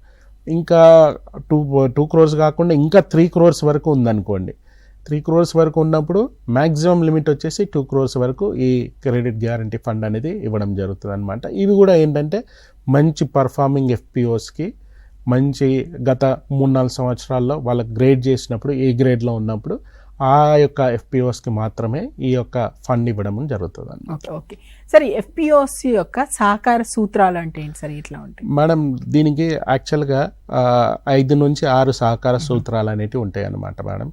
ఇంకా 2 crores కాకుండా ఇంకా 3 crores వరకు ఉందనుకోండి, 3 crores వరకు ఉన్నప్పుడు మ్యాక్సిమం లిమిట్ వచ్చేసి 2 crores వరకు ఈ క్రెడిట్ గ్యారంటీ ఫండ్ అనేది ఇవ్వడం జరుగుతుంది అనమాట. ఇవి కూడా ఏంటంటే మంచి పర్ఫార్మింగ్ ఎఫ్పిఓస్కి మంచి గత 3-4 సంవత్సరాల్లో వాళ్ళకి గ్రేడ్ చేసినప్పుడు ఏ గ్రేడ్లో ఉన్నప్పుడు ఆ యొక్క ఎఫ్పిఓస్కి మాత్రమే ఈ యొక్క ఫండ్ ఇవ్వడం జరుగుతుంది అన్నమాట. ఓకే సరే, ఎఫ్పిఓస్ యొక్క సహకార సూత్రాలు అంటే ఏంటి సార్, ఇట్లా ఉంటాయి మేడం? దీనికి యాక్చువల్గా 5 నుంచి 6 సహకార సూత్రాలు అనేవి ఉంటాయి అన్నమాట మేడం.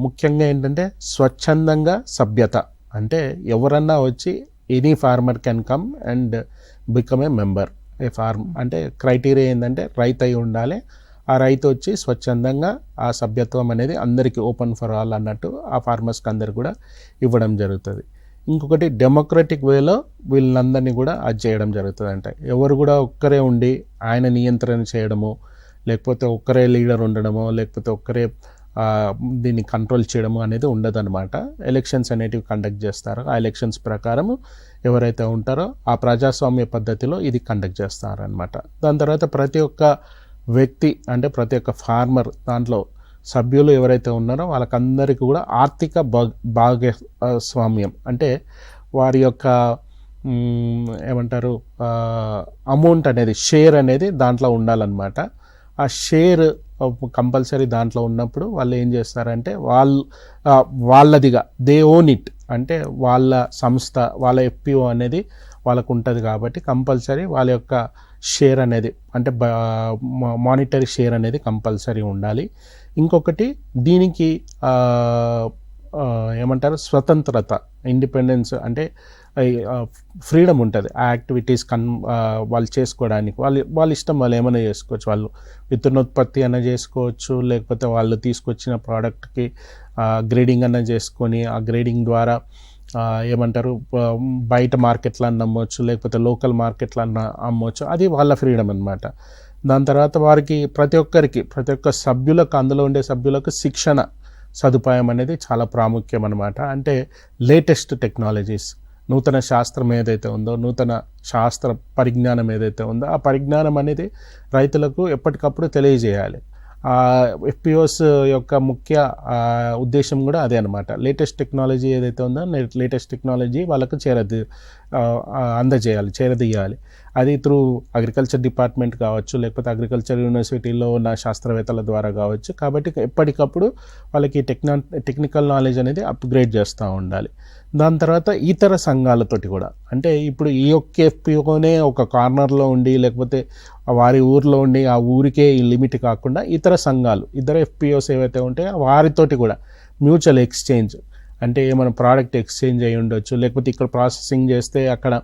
ముఖ్యంగా ఏంటంటే స్వచ్ఛందంగా సభ్యత, అంటే ఎవరన్నా వచ్చి any farmer can come and become a member a farm. అంటే క్రైటీరియా ఏంటంటే రైతు అయి ఉండాలి, ఆ రైతు వచ్చి స్వచ్ఛందంగా ఆ సభ్యత్వం అనేది అందరికీ ఓపెన్ ఫర్ ఆల్ అన్నట్టు ఆ ఫార్మర్స్కి అందరు కూడా ఇవ్వడం జరుగుతుంది. ఇంకొకటి డెమోక్రటిక్ వేలో వీళ్ళందరినీ కూడా అది చేయడం జరుగుతుంది. అంటే ఎవరు కూడా ఒక్కరే ఉండి ఆయన నియంత్రణ చేయడము, లేకపోతే ఒక్కరే లీడర్ ఉండడము, లేకపోతే ఒక్కరే దీన్ని కంట్రోల్ చేయడము అనేది ఉండదన్నమాట. ఎలక్షన్స్ అనేటివి కండక్ట్ చేస్తారు, ఆ ఎలక్షన్స్ ప్రకారం ఎవరైతే ఉంటారో ఆ ప్రజాస్వామ్య పద్ధతిలో ఇది కండక్ట్ చేస్తారనమాట. దాని తర్వాత ప్రతి ఒక్క వ్యక్తి అంటే ప్రతి ఒక్క ఫార్మర్ దాంట్లో సభ్యులు ఎవరైతే ఉన్నారో వాళ్ళకందరికీ కూడా ఆర్థిక భాగస్వామ్యం, అంటే వారి యొక్క ఏమంటారు అమౌంట్ అనేది షేర్ అనేది దాంట్లో ఉండాలన్నమాట. ఆ షేర్ కంపల్సరీ దాంట్లో ఉన్నప్పుడు వాళ్ళు ఏం చేస్తారంటే వాళ్ళదిగా దే ఓన్ ఇట్, అంటే వాళ్ళ సంస్థ వాళ్ళ ఎఫ్పిఓ అనేది వాళ్ళకు ఉంటుంది కాబట్టి కంపల్సరీ వాళ్ళ యొక్క షేర్ అనేది అంటే మానిటరీ షేర్ అనేది కంపల్సరీ ఉండాలి. ఇంకొకటి దీనికి ఏమంటారు స్వతంత్రత, ఇండిపెండెన్స్, అంటే ఫ్రీడమ్ ఉంటుంది ఆ యాక్టివిటీస్ వాళ్ళు చేసుకోవడానికి. వాళ్ళ ఇష్టం, వాళ్ళు ఏమైనా చేసుకోవచ్చు. వాళ్ళు విత్తనోత్పత్తి అన్న చేసుకోవచ్చు, లేకపోతే వాళ్ళు తీసుకొచ్చిన ప్రోడక్ట్కి గ్రేడింగ్ అన్న చేసుకొని ఆ గ్రేడింగ్ ద్వారా ఏమంటారు బయట మార్కెట్లో అన్న అమ్మవచ్చు, లేకపోతే లోకల్ మార్కెట్లో అన్న అమ్మవచ్చు. అది వాళ్ళ ఫ్రీడమ్ అనమాట. దాని తర్వాత వారికి ప్రతి ఒక్క సభ్యులకు, అందులో ఉండే సభ్యులకు శిక్షణ సదుపాయం అనేది చాలా ప్రాముఖ్యం అనమాట. అంటే లేటెస్ట్ టెక్నాలజీస్, నూతన శాస్త్రం ఏదైతే ఉందో, నూతన శాస్త్ర పరిజ్ఞానం ఏదైతే ఉందో ఆ పరిజ్ఞానం అనేది రైతులకు ఎప్పటికప్పుడు తెలియజేయాలి. ఎఫ్పిఓస్ యొక్క ముఖ్య ఉద్దేశం కూడా అదే అనమాట. లేటెస్ట్ టెక్నాలజీ ఏదైతే ఉందో లేటెస్ట్ టెక్నాలజీ వాళ్ళకు చేరదీయాలి. అది త్రూ అగ్రికల్చర్ డిపార్ట్మెంట్ కావచ్చు, లేకపోతే అగ్రికల్చర్ యూనివర్సిటీలో ఉన్న శాస్త్రవేత్తల ద్వారా కావచ్చు. కాబట్టి ఎప్పటికప్పుడు వాళ్ళకి టెక్నికల్ నాలెడ్జ్ అనేది అప్గ్రేడ్ చేస్తూ ఉండాలి. దాని తర్వాత ఇతర సంఘాలతోటి కూడా, అంటే ఇప్పుడు ఈ ఒక్క ఎఫ్పిఓనే ఒక కార్నర్లో ఉండి లేకపోతే వారి ఊర్లో ఉండి ఆ ఊరికే ఈ లిమిట్ కాకుండా ఇతర సంఘాలు, ఇతర ఎఫ్పిఓస్ ఏవైతే ఉంటాయో వారితోటి కూడా మ్యూచువల్ ఎక్స్చేంజ్, అంటే ఏమైనా ప్రోడక్ట్ ఎక్స్చేంజ్ అయ్యి ఉండొచ్చు, లేకపోతే ఇక్కడ ప్రాసెసింగ్ చేస్తే అక్కడ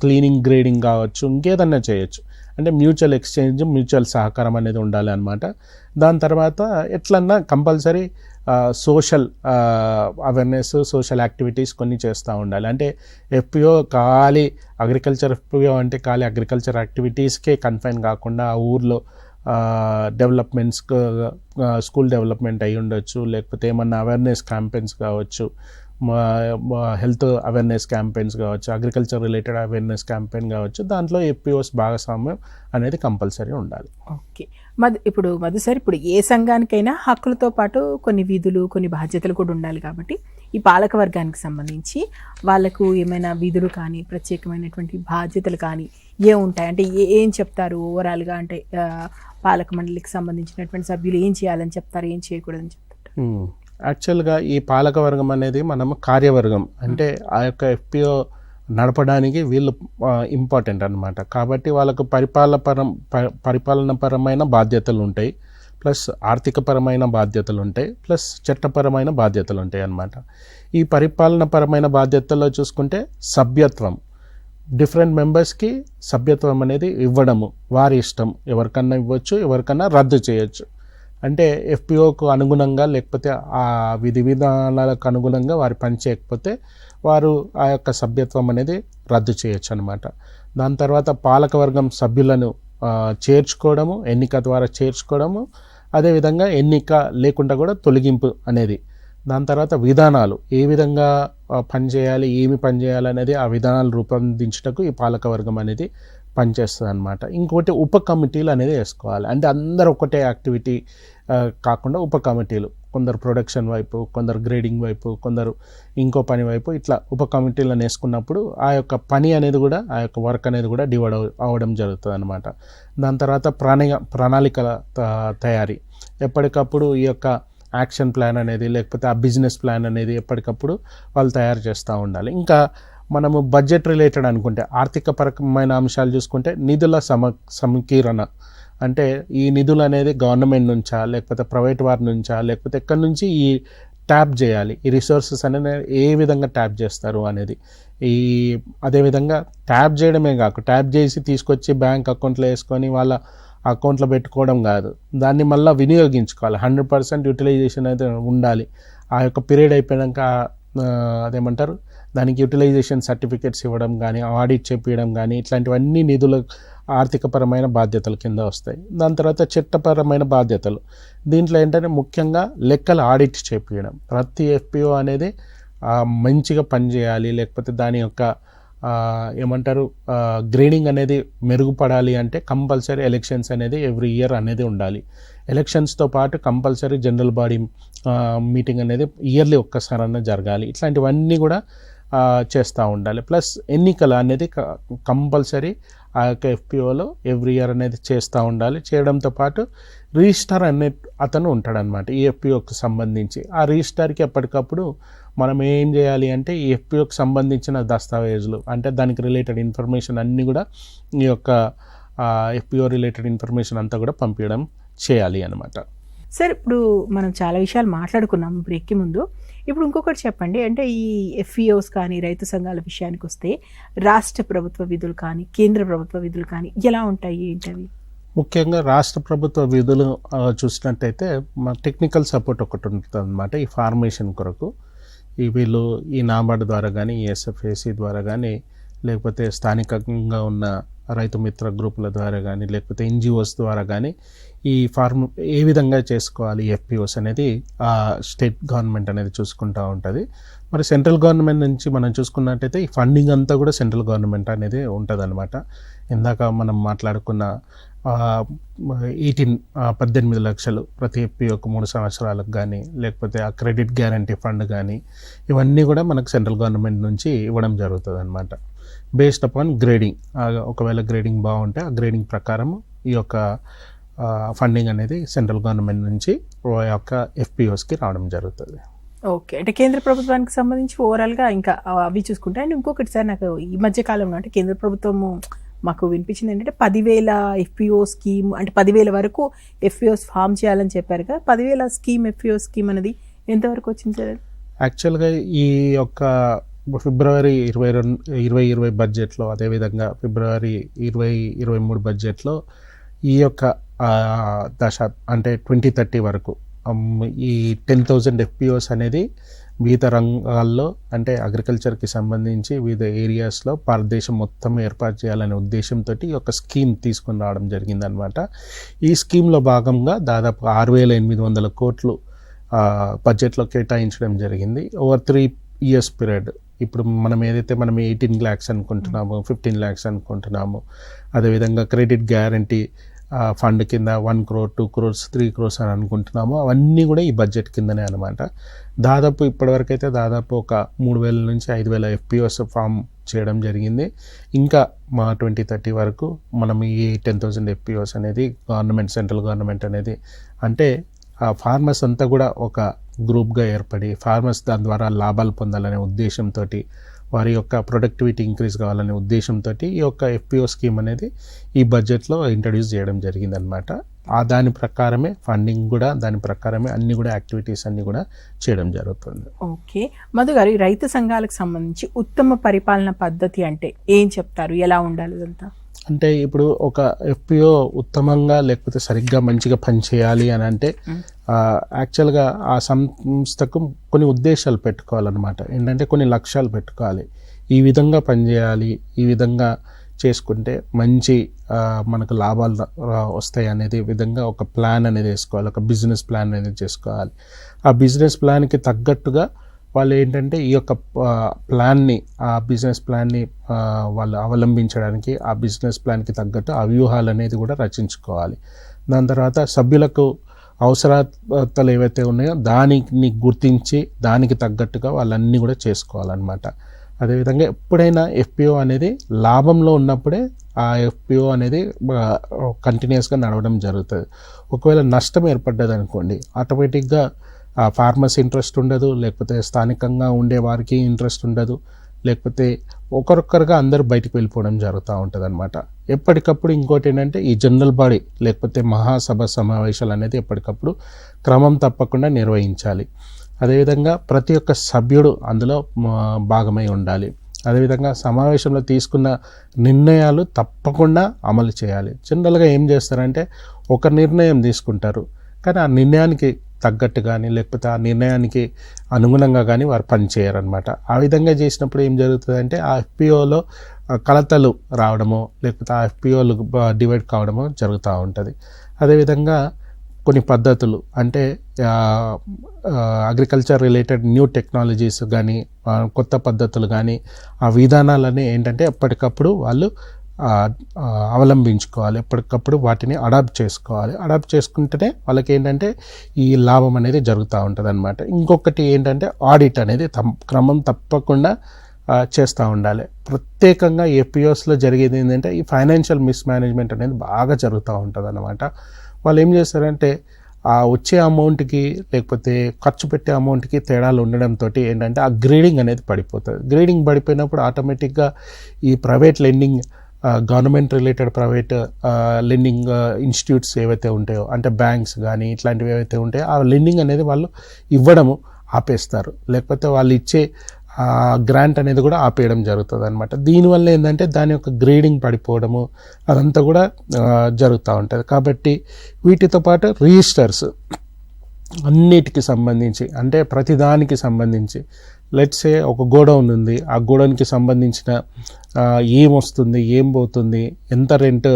క్లీనింగ్ గ్రేడింగ్ కావచ్చు, ఇంకేదన్నా చేయొచ్చు. అంటే మ్యూచువల్ ఎక్స్చేంజ్, మ్యూచువల్ సహకారం అనేది ఉండాలి అన్నమాట. దాని తర్వాత ఎట్లన్నా compulsory social awareness, social activities కొన్ని చేస్తూ ఉండాలి. అంటే ఎఫ్పిఓ ఖాళీ అగ్రికల్చర్ ఎఫ్పిఓ అంటే ఖాళీ అగ్రికల్చర్ యాక్టివిటీస్కే కన్ఫైన్ కాకుండా ఆ ఊర్లో డెవలప్మెంట్స్, స్కూల్ డెవలప్మెంట్ అయి ఉండొచ్చు, లేకపోతే ఏమన్నా అవేర్నెస్ క్యాంపెయిన్స్ కావచ్చు, హెల్త్ అవేర్నెస్ క్యాంపెయిన్స్ కావచ్చు, అగ్రికల్చర్ రిలేటెడ్ అవేర్నెస్ క్యాంపెయిన్ కావచ్చు. దాంట్లో ఎఫ్పిఓస్ భాగస్వామ్యం అనేది కంపల్సరీ ఉండాలి. ఓకే, ఇప్పుడు సార్, ఇప్పుడు ఏ సంఘానికైనా హక్కులతో పాటు కొన్ని విధులు, కొన్ని బాధ్యతలు కూడా ఉండాలి. కాబట్టి ఈ పాలక వర్గానికి సంబంధించి వాళ్ళకు ఏమైనా విధులు కానీ ప్రత్యేకమైనటువంటి బాధ్యతలు కానీ ఉంటాయి అంటే ఏం చెప్తారు ఓవరాల్గా? అంటే పాలక మండలికి సంబంధించినటువంటి సభ్యులు ఏం చేయాలని చెప్తారు, ఏం చేయకూడదని చెప్తారు? యాక్చువల్గా ఈ పాలక వర్గం అనేది మనము కార్యవర్గం, అంటే ఆ యొక్క ఎఫ్పిఓ నడపడానికి వీళ్ళు ఇంపార్టెంట్ అన్నమాట. కాబట్టి వాళ్ళకు పరిపాలనపరమైన బాధ్యతలు ఉంటాయి, ప్లస్ ఆర్థికపరమైన బాధ్యతలు ఉంటాయి, ప్లస్ చట్టపరమైన బాధ్యతలు ఉంటాయి అన్నమాట. ఈ పరిపాలనపరమైన బాధ్యతల్లో చూసుకుంటే సభ్యత్వం, డిఫరెంట్ మెంబర్స్కి సభ్యత్వం అనేది ఇవ్వడము వారి ఇష్టం, ఎవరికన్నా ఇవ్వచ్చు, ఎవరికన్నా రద్దు చేయొచ్చు. అంటే ఎఫ్పిఓకు అనుగుణంగా లేకపోతే ఆ విధి విధానాలకు అనుగుణంగా వారు పని చేయకపోతే వారు ఆ యొక్క సభ్యత్వం అనేది రద్దు చేయొచ్చు అనమాట. దాని తర్వాత పాలకవర్గం సభ్యులను చేర్చుకోవడము, ఎన్నిక ద్వారా చేర్చుకోవడము, అదేవిధంగా ఎన్నిక లేకుండా కూడా తొలగింపు అనేది. దాని తర్వాత విధానాలు, ఏ విధంగా పనిచేయాలి, ఏమి పనిచేయాలి అనేది ఆ విధానాలు రూపొందించటకు ఈ పాలకవర్గం అనేది పనిచేస్తుంది అనమాట. ఇంకోటి ఉప కమిటీలు అనేది వేసుకోవాలి. అంటే అందరూ ఒకటే యాక్టివిటీ కాకుండా ఉప కమిటీలు, కొందరు ప్రొడక్షన్ వైపు, కొందరు గ్రేడింగ్ వైపు, కొందరు ఇంకో పని వైపు, ఇట్లా ఉప కమిటీలను వేసుకున్నప్పుడు ఆ యొక్క పని అనేది కూడా, ఆ యొక్క వర్క్ అనేది కూడా డివైడ్ అవ్వడం జరుగుతుంది అనమాట. దాని తర్వాత ప్రణాళికల తయారీ, ఎప్పటికప్పుడు ఈ యొక్క యాక్షన్ ప్లాన్ అనేది లేకపోతే ఆ బిజినెస్ ప్లాన్ అనేది ఎప్పటికప్పుడు వాళ్ళు తయారు చేస్తూ ఉండాలి. ఇంకా మనము బడ్జెట్ రిలేటెడ్ అనుకుంటే, ఆర్థికపరమైన అంశాలు చూసుకుంటే నిధుల సమీకరణ, అంటే ఈ నిధులు అనేది గవర్నమెంట్ నుంచా లేకపోతే ప్రైవేట్ వారి నుంచా లేకపోతే ఎక్కడి నుంచి ఈ ట్యాప్ చేయాలి, ఈ రిసోర్సెస్ అనేది ఏ విధంగా ట్యాప్ చేస్తారు అనేది. అదేవిధంగా ట్యాప్ చేయడమే కాక, ట్యాప్ చేసి తీసుకొచ్చి బ్యాంక్ అకౌంట్లో వేసుకొని వాళ్ళ అకౌంట్లో పెట్టుకోవడం కాదు, దాన్ని మళ్ళీ వినియోగించుకోవాలి. 100% యూటిలైజేషన్ అయితే ఉండాలి. ఆ యొక్క పీరియడ్ అయిపోయాక అదేమంటారు, దానికి యూటిలైజేషన్ సర్టిఫికేట్స్ ఇవ్వడం కానీ, ఆడిట్ చేపించడం కానీ, ఇట్లాంటివన్నీ నిధుల ఆర్థికపరమైన బాధ్యతల కింద వస్తాయి. దాని తర్వాత చట్టపరమైన బాధ్యతలు, దీంట్లో ఏంటంటే ముఖ్యంగా లెక్కల ఆడిట్ చేపించడం. ప్రతి ఎఫ్పిఓ అనేది మంచిగా పనిచేయాలి, లేకపోతే దాని యొక్క ఏమంటారు గ్రేడింగ్ అనేది మెరుగుపడాలి అంటే కంపల్సరీ ఎలక్షన్స్ అనేది ఎవ్రీ ఇయర్ అనేది ఉండాలి. ఎలక్షన్స్తో పాటు కంపల్సరీ జనరల్ బాడీ మీటింగ్ అనేది ఇయర్లీ ఒక్కసారన్నా జరగాలి. ఇట్లాంటివన్నీ కూడా చేస్తూ ఉండాలి. ప్లస్ ఎన్నికలు అనేది కంపల్సరీ ఆ యొక్క ఎఫ్పిఓలో ఎవ్రీ ఇయర్ అనేది చేస్తూ ఉండాలి. చేయడంతో పాటు రిజిస్టార్ అనే అతను ఉంటాడనమాట ఈ ఎఫ్పిఓకి సంబంధించి. ఆ రిజిస్టార్కి ఎప్పటికప్పుడు మనం ఏం చేయాలి అంటే ఈ ఎఫ్పిఓకి సంబంధించిన దస్తావేజులు, అంటే దానికి రిలేటెడ్ ఇన్ఫర్మేషన్ అన్నీ కూడా ఈ యొక్క ఎఫ్పిఓ రిలేటెడ్ ఇన్ఫర్మేషన్ అంతా కూడా పంపించడం చేయాలి అనమాట. సార్, ఇప్పుడు మనం చాలా విషయాలు మాట్లాడుకున్నాం బ్రేక్కి ముందు. ఇప్పుడు ఇంకొకటి చెప్పండి, అంటే ఈ ఎఫ్ఈఓస్ కానీ రైతు సంఘాల విషయానికి వస్తే రాష్ట్ర ప్రభుత్వ విధులు కానీ కేంద్ర ప్రభుత్వ విధులు కానీ ఎలా ఉంటాయి, ఏంటవి? ముఖ్యంగా రాష్ట్ర ప్రభుత్వ విధులు చూసినట్టయితే మా టెక్నికల్ సపోర్ట్ ఒకటి ఉంటుంది అనమాట. ఈ ఫార్మేషన్ కొరకు వీళ్ళు ఈ నాబార్డు ద్వారా కానీ, ఈ ఎస్ఎఫ్ఏసి ద్వారా కానీ, లేకపోతే స్థానికంగా ఉన్న రైతు మిత్ర గ్రూపుల ద్వారా కానీ, లేకపోతే ఎన్జిఓస్ ద్వారా కానీ ఈ ఏ విధంగా చేసుకోవాలి ఎఫ్పిఓస్ అనేది స్టేట్ గవర్నమెంట్ అనేది చూసుకుంటూ ఉంటుంది. మరి సెంట్రల్ గవర్నమెంట్ నుంచి మనం చూసుకున్నట్టయితే ఈ ఫండింగ్ అంతా కూడా సెంట్రల్ గవర్నమెంట్ అనేది ఉంటుంది అనమాట. ఇందాక మనం మాట్లాడుకున్న 18 లక్షలు ప్రతి ఎఫ్పిఓకు 3 సంవత్సరాలకు కానీ, లేకపోతే ఆ క్రెడిట్ గ్యారంటీ ఫండ్ కానీ, ఇవన్నీ కూడా మనకు సెంట్రల్ గవర్నమెంట్ నుంచి ఇవ్వడం జరుగుతుంది అనమాట. బేస్డ్ అపాన్ గ్రేడింగ్, ఒకవేళ గ్రేడింగ్ బాగుంటే ఆ గ్రేడింగ్ ప్రకారం ఈ యొక్క ఫండింగ్ అనేది సెంట్రల్ గవర్నమెంట్ నుంచి యొక్క ఎఫ్పిఓస్కి రావడం జరుగుతుంది. ఓకే, అంటే కేంద్ర ప్రభుత్వానికి సంబంధించి ఓవరాల్గా ఇంకా అవి చూసుకుంటే. అండ్ ఇంకొకటి సార్, నాకు ఈ మధ్య కాలంలో అంటే కేంద్ర ప్రభుత్వము మాకు వినిపించింది ఏంటంటే 10,000 ఎఫ్పిఓ స్కీమ్, అంటే 10,000 వరకు ఎఫ్పిఓస్ ఫామ్ చేయాలని చెప్పారు కదా. 10,000 స్కీమ్ ఎఫ్పిఓ స్కీమ్ అనేది ఎంతవరకు వచ్చింది సార్? యాక్చువల్గా ఈ యొక్క ఫిబ్రవరి 2020 బడ్జెట్లో, అదేవిధంగా ఫిబ్రవరి 2023 బడ్జెట్లో ఈ యొక్క దశ అంటే 2030 వరకు ఈ 10,000 ఎఫ్పిఓస్ అనేది వివిధ రంగాల్లో, అంటే అగ్రికల్చర్కి సంబంధించి వివిధ ఏరియాస్లో భారతదేశం మొత్తం ఏర్పాటు చేయాలనే ఉద్దేశంతో ఈ యొక్క స్కీమ్ తీసుకుని రావడం జరిగిందనమాట. ఈ స్కీమ్లో భాగంగా దాదాపు 6,800 కోట్లు బడ్జెట్లో కేటాయించడం జరిగింది ఓవర్ 3 years పీరియడ్. ఇప్పుడు మనం 18 lakhs అనుకుంటున్నాము, 15 lakhs అనుకుంటున్నాము. అదేవిధంగా క్రెడిట్ గ్యారంటీ ఫండ్ కింద 1 crore, 2 crores, 3 crores అని అనుకుంటున్నాము. అవన్నీ కూడా ఈ బడ్జెట్ కిందనే అనమాట. దాదాపు ఇప్పటివరకు అయితే దాదాపు ఒక 3,000 నుంచి 5,000 ఎఫ్పిఓస్ ఫామ్ చేయడం జరిగింది. ఇంకా మా 2030 వరకు మనం ఈ 10,000 ఎఫ్పిఓస్ అనేది గవర్నమెంట్, సెంట్రల్ గవర్నమెంట్ అనేది, అంటే ఆ ఫార్మర్స్ అంతా కూడా ఒక గ్రూప్గా ఏర్పడి ఫార్మర్స్ దాని ద్వారా లాభాలు పొందాలనే ఉద్దేశంతో, వారి యొక్క ప్రొడక్టివిటీ ఇంక్రీజ్ కావాలనే ఉద్దేశంతో ఈ యొక్క ఎఫ్పిఓ స్కీమ్ అనేది ఈ బడ్జెట్లో ఇంట్రడ్యూస్ చేయడం జరిగిందనమాట. దాని ప్రకారమే ఫండింగ్ కూడా, దాని ప్రకారమే అన్ని కూడా యాక్టివిటీస్ అన్ని కూడా చేయడం జరుగుతుంది. ఓకే, మధు గారు, ఈ రైతు సంఘాలకు సంబంధించి ఉత్తమ పరిపాలన పద్ధతి అంటే ఏం చెప్తారు, ఎలా ఉండాలి ఇదంతా? అంటే ఇప్పుడు ఒక ఎఫ్పిఓ ఉత్తమంగా లేకపోతే సరిగ్గా మంచిగా పనిచేయాలి అని అంటే యాక్చువల్గా ఆ సంస్థకు కొన్ని ఉద్దేశాలు పెట్టుకోవాలన్నమాట. ఏంటంటే కొన్ని లక్ష్యాలు పెట్టుకోవాలి. ఈ విధంగా పనిచేయాలి, ఈ విధంగా చేసుకుంటే మంచి మనకు లాభాలు వస్తాయి అనేది విధంగా ఒక ప్లాన్ అనేది వేసుకోవాలి, ఒక బిజినెస్ ప్లాన్ అనేది చేసుకోవాలి. ఆ బిజినెస్ ప్లాన్కి తగ్గట్టుగా వాళ్ళు ఏంటంటే ఈ యొక్క ప్లాన్ని, ఆ బిజినెస్ ప్లాన్ని వాళ్ళు అవలంబించడానికి ఆ బిజినెస్ ప్లాన్కి తగ్గట్టు ఆ వ్యూహాలు అనేది కూడా రచించుకోవాలి. దాని తర్వాత సభ్యులకు అవసరాలు ఏవైతే ఉన్నాయో దానికి గుర్తించి దానికి తగ్గట్టుగా వాళ్ళన్నీ కూడా చేసుకోవాలన్నమాట. అదేవిధంగా ఎప్పుడైనా ఎఫ్పిఓ అనేది లాభంలో ఉన్నప్పుడే ఆ ఎఫ్పిఓ అనేది కంటిన్యూస్గా నడవడం జరుగుతుంది. ఒకవేళ నష్టం ఏర్పడ్డది అనుకోండి, ఆటోమేటిక్గా ఆ ఫార్మర్స్ ఇంట్రెస్ట్ ఉండదు, లేకపోతే స్థానికంగా ఉండే వారికి ఇంట్రెస్ట్ ఉండదు, లేకపోతే ఒకరొక్కరుగా అందరూ బయటికి వెళ్ళిపోవడం జరుగుతూ ఉంటుంది అనమాట. ఎప్పటికప్పుడు ఇంకోటి ఏంటంటే ఈ జనరల్ బాడీ లేకపోతే మహాసభ సమావేశాలు అనేది ఎప్పటికప్పుడు క్రమం తప్పకుండా నిర్వహించాలి. అదేవిధంగా ప్రతి ఒక్క సభ్యుడు అందులో భాగమై ఉండాలి. అదేవిధంగా సమావేశంలో తీసుకున్న నిర్ణయాలు తప్పకుండా అమలు చేయాలి. జనరల్గా ఏం చేస్తారంటే ఒక నిర్ణయం తీసుకుంటారు, కానీ ఆ నిర్ణయానికి తగ్గట్టు కానీ లేకపోతే ఆ నిర్ణయానికి అనుగుణంగా కానీ వారు పనిచేయరనమాట. ఆ విధంగా చేసినప్పుడు ఏం జరుగుతుందంటే ఆ ఎఫ్పిఓలో కలతలు రావడమో లేకపోతే ఆ ఎఫ్పిఓలు డివైడ్ కావడమో జరుగుతూ ఉంటుంది. అదేవిధంగా కొన్ని పద్ధతులు అంటే అగ్రికల్చర్ రిలేటెడ్ న్యూ టెక్నాలజీస్ కానీ కొత్త పద్ధతులు కానీ ఆ విధానాలని ఏంటంటే ఎప్పటికప్పుడు వాళ్ళు అవలంబించుకోవాలి, ఎప్పటికప్పుడు వాటిని అడాప్ట్ చేసుకోవాలి. అడాప్ట్ చేసుకుంటేనే వాళ్ళకి ఏంటంటే ఈ లాభం అనేది జరుగుతూ ఉంటుంది అనమాట. ఇంకొకటి ఏంటంటే ఆడిట్ అనేది క్రమం తప్పకుండా చేస్తూ ఉండాలి. ప్రత్యేకంగా ఏపీఓస్లో జరిగేది ఏంటంటే ఈ ఫైనాన్షియల్ మిస్మేనేజ్మెంట్ అనేది బాగా జరుగుతూ ఉంటుంది అన్నమాట. వాళ్ళు ఏం చేస్తారంటే ఆ వచ్చే అమౌంట్కి లేకపోతే ఖర్చు పెట్టే అమౌంట్కి తేడాలు ఉండడంతో ఏంటంటే ఆ గ్రేడింగ్ అనేది పడిపోతుంది. గ్రేడింగ్ పడిపోయినప్పుడు ఆటోమేటిక్గా ఈ private lending government related private lending institutes ఏవైతే ఉంటాయో అంటే బ్యాంక్స్ కానీ ఇట్లాంటివి ఏవైతే ఉంటాయో ఆ లెండింగ్ అనేది వాళ్ళు ఇవ్వడము ఆపేస్తారు, లేకపోతే వాళ్ళు ఇచ్చే గ్రాంట్ అనేది కూడా ఆపేయడం జరుగుతుంది అనమాట. దీనివల్ల ఏంటంటే దాని యొక్క గ్రేడింగ్ పడిపోవడము అదంతా కూడా జరుగుతూ ఉంటుంది. కాబట్టి వీటితో పాటు రిజిస్టర్స్ అన్నిటికి సంబంధించి అంటే ప్రతిదానికి సంబంధించి లెట్స్ సే ఒక గోడౌన్ ఉంది, ఆ గోడౌన్కి సంబంధించిన ఏం వస్తుంది, ఏం పోతుంది, ఎంత రెంట్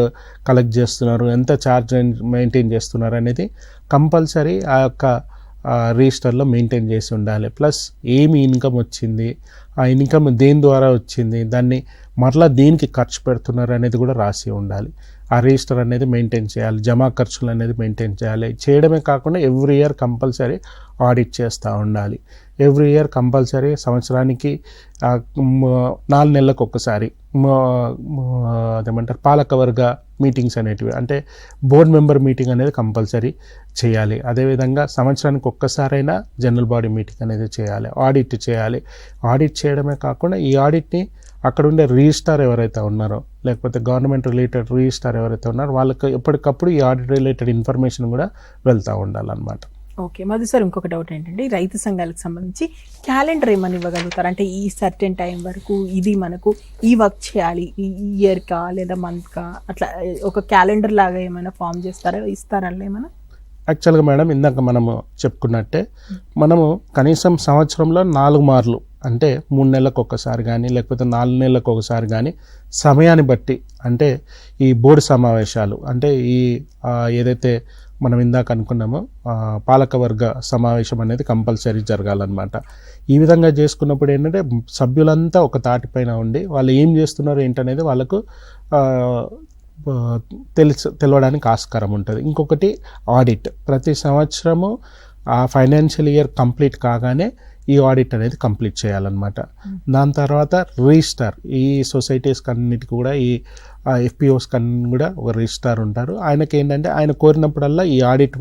కలెక్ట్ చేస్తున్నారు, ఎంత ఛార్జ్ మెయింటైన్ చేస్తున్నారు అనేది కంపల్సరీ ఆ యొక్క రిజిస్టర్లో మెయింటైన్ చేసి ఉండాలి. ప్లస్ ఏమి ఇన్కమ్ వచ్చింది, ఆ ఇన్కమ్ దేని ద్వారా వచ్చింది, దాన్ని మరలా దేనికి ఖర్చు పెడుతున్నారు అనేది కూడా రాసి ఉండాలి. ఆ రిజిస్టర్ అనేది మెయింటైన్ చేయాలి, జమా ఖర్చులు అనేది మెయింటైన్ చేయాలి. చేయడమే కాకుండా ఎవ్రీ ఇయర్ కంపల్సరీ ఆడిట్ చేస్తూ ఉండాలి. ఎవ్రీ ఇయర్ కంపల్సరీ సంవత్సరానికి 4 నెలలకు ఒకసారి అదేమంటారు పాలకవర్గ మీటింగ్స్ అనేటివి అంటే బోర్డ్ మెంబర్ మీటింగ్ అనేది కంపల్సరీ చేయాలి. అదేవిధంగా సంవత్సరానికి ఒక్కసారైనా జనరల్ బాడీ మీటింగ్ అనేది చేయాలి, ఆడిట్ చేయాలి. ఆడిట్ చేయడమే కాకుండా ఈ ఆడిట్ని అక్కడ ఉండే రిజిస్ట్రార్ ఎవరైతే ఉన్నారో లేకపోతే గవర్నమెంట్ రిలేటెడ్ రిజిస్ట్రార్ ఎవరైతే ఉన్నారో వాళ్ళకి ఎప్పటికప్పుడు ఈ ఆడిట్ రిలేటెడ్ ఇన్ఫర్మేషన్ కూడా వెళ్తూ ఉండాలన్నమాట. ఓకే మధు సార్, ఇంకొక డౌట్ ఏంటంటే రైతు సంఘాలకు సంబంధించి క్యాలెండర్ ఏమని ఇవ్వగలుగుతారు? అంటే ఈ సర్టెన్ టైం వరకు ఇది మనకు ఈ వర్క్ చేయాలి, ఈ ఇయర్కా లేదా మంత్కా అట్లా ఒక క్యాలెండర్ లాగా ఏమైనా ఫామ్ చేస్తారా, ఇస్తారా ఏమైనా? యాక్చువల్గా మేడం ఇందాక మనము చెప్పుకున్నట్టే మనము కనీసం సంవత్సరంలో 4 మార్లు అంటే 3 నెలలకు ఒకసారి కానీ లేకపోతే 4 నెలలకు ఒకసారి కానీ సమయాన్ని బట్టి అంటే ఈ బోర్డు సమావేశాలు అంటే ఈ ఏదైతే మనం ఇందాక అనుకున్నామో పాలకవర్గ సమావేశం అనేది కంపల్సరీ జరగాలన్నమాట. ఈ విధంగా చేసుకున్నప్పుడు ఏంటంటే సభ్యులంతా ఒక తాటిపైన ఉండి వాళ్ళు ఏం చేస్తున్నారు ఏంటనేది వాళ్ళకు తెలవడానికి ఆస్కారం ఉంటుంది. ఇంకొకటి ఆడిట్, ప్రతి సంవత్సరము ఆ ఫైనాన్షియల్ ఇయర్ కంప్లీట్ కాగానే ఈ ఆడిట్ అనేది కంప్లీట్ చేయాలన్నమాట. దాని తర్వాత రిజిస్టార్, ఈ సొసైటీస్కి అన్నిటికీ కూడా ఈ ఎఫ్పిఓస్కి అన్ని కూడా ఒక రిజిస్టార్ ఉంటారు. ఆయనకి ఏంటంటే ఆయన కోరినప్పుడల్లా ఈ ఆడిట్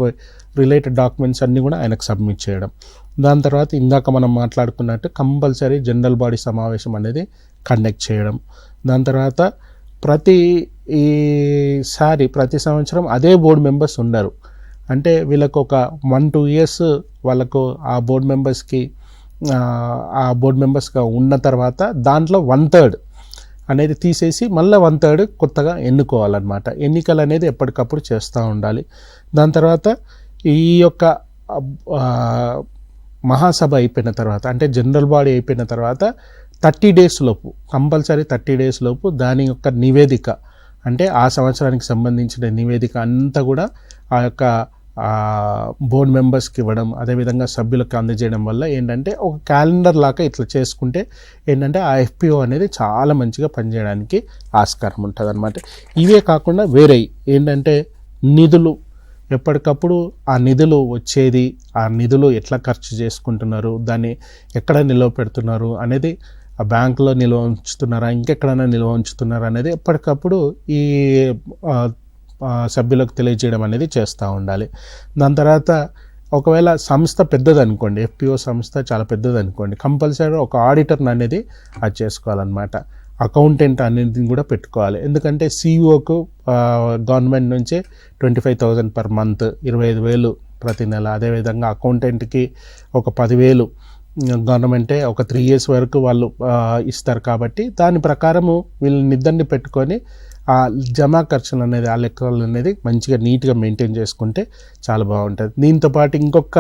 రిలేటెడ్ డాక్యుమెంట్స్ అన్నీ కూడా ఆయనకు సబ్మిట్ చేయడం. దాని తర్వాత ఇందాక మనం మాట్లాడుకున్నట్టు కంపల్సరీ జనరల్ బాడీ సమావేశం అనేది కండక్ట్ చేయడం. దాని తర్వాత ప్రతి సంవత్సరం అదే బోర్డు మెంబర్స్ ఉండరు, అంటే వీళ్ళకు ఒక 1-2 ఇయర్స్ వాళ్ళకు ఆ బోర్డు మెంబర్స్గా ఉన్న తర్వాత దాంట్లో 1/3 అనేది తీసేసి మళ్ళీ 1/3 కొత్తగా ఎన్నుకోవాలన్నమాట. ఎన్నికలు అనేది ఎప్పటికప్పుడు చేస్తూ ఉండాలి. దాని తర్వాత ఈ యొక్క మహాసభ అయిపోయిన తర్వాత అంటే జనరల్ బాడీ అయిపోయిన తర్వాత 30 డేస్ లోపు కంపల్సరీ 30 డేస్ లోపు దాని యొక్క నివేదిక అంటే ఆ సంవత్సరానికి సంబంధించిన నివేదిక అంతా కూడా ఆ యొక్క బోర్డు మెంబర్స్కి ఇవ్వడం, అదేవిధంగా సభ్యులకు అందజేయడం వల్ల ఏంటంటే ఒక క్యాలెండర్ లాగా ఇట్లా చేసుకుంటే ఏంటంటే ఆ ఎఫ్పిఓ అనేది చాలా మంచిగా పనిచేయడానికి ఆస్కారం ఉంటుంది అనమాట. ఇవే కాకుండా వేరే ఏంటంటే నిధులు ఎప్పటికప్పుడు ఆ నిధులు వచ్చేది, ఆ నిధులు ఎట్లా ఖర్చు చేసుకుంటున్నారు, దాన్ని ఎక్కడ నిల్వ పెడుతున్నారు అనేది, ఆ బ్యాంకులో నిల్వ ఉంచుతున్నారా, ఇంకెక్కడైనా నిల్వ ఉంచుతున్నారా అనేది ఎప్పటికప్పుడు ఈ సభ్యులకు తెలియజేయడం అనేది చేస్తూ ఉండాలి. దాని తర్వాత ఒకవేళ సంస్థ పెద్దదనుకోండి, ఎఫ్పిఓ సంస్థ చాలా పెద్దదనుకోండి, కంపల్సరీ ఒక ఆడిటర్ని అనేది అది చేసుకోవాలన్నమాట. అకౌంటెంట్ అనేది కూడా పెట్టుకోవాలి. ఎందుకంటే సిఇఓకు గవర్నమెంట్ నుంచి 25,000 పర్ మంత్, 25,000 ప్రతి నెల. అదేవిధంగా అకౌంటెంట్కి ఒక 10,000 గవర్నమెంటే ఒక 3 years వరకు వాళ్ళు ఇస్తారు. కాబట్టి దాని ప్రకారము వీళ్ళని ఇద్దరిని పెట్టుకొని ఆ జమా ఖర్చులు అనేది, ఆ లెక్కలు అనేది మంచిగా నీట్గా మెయింటైన్ చేసుకుంటే చాలా బాగుంటుంది. దీంతోపాటు ఇంకొక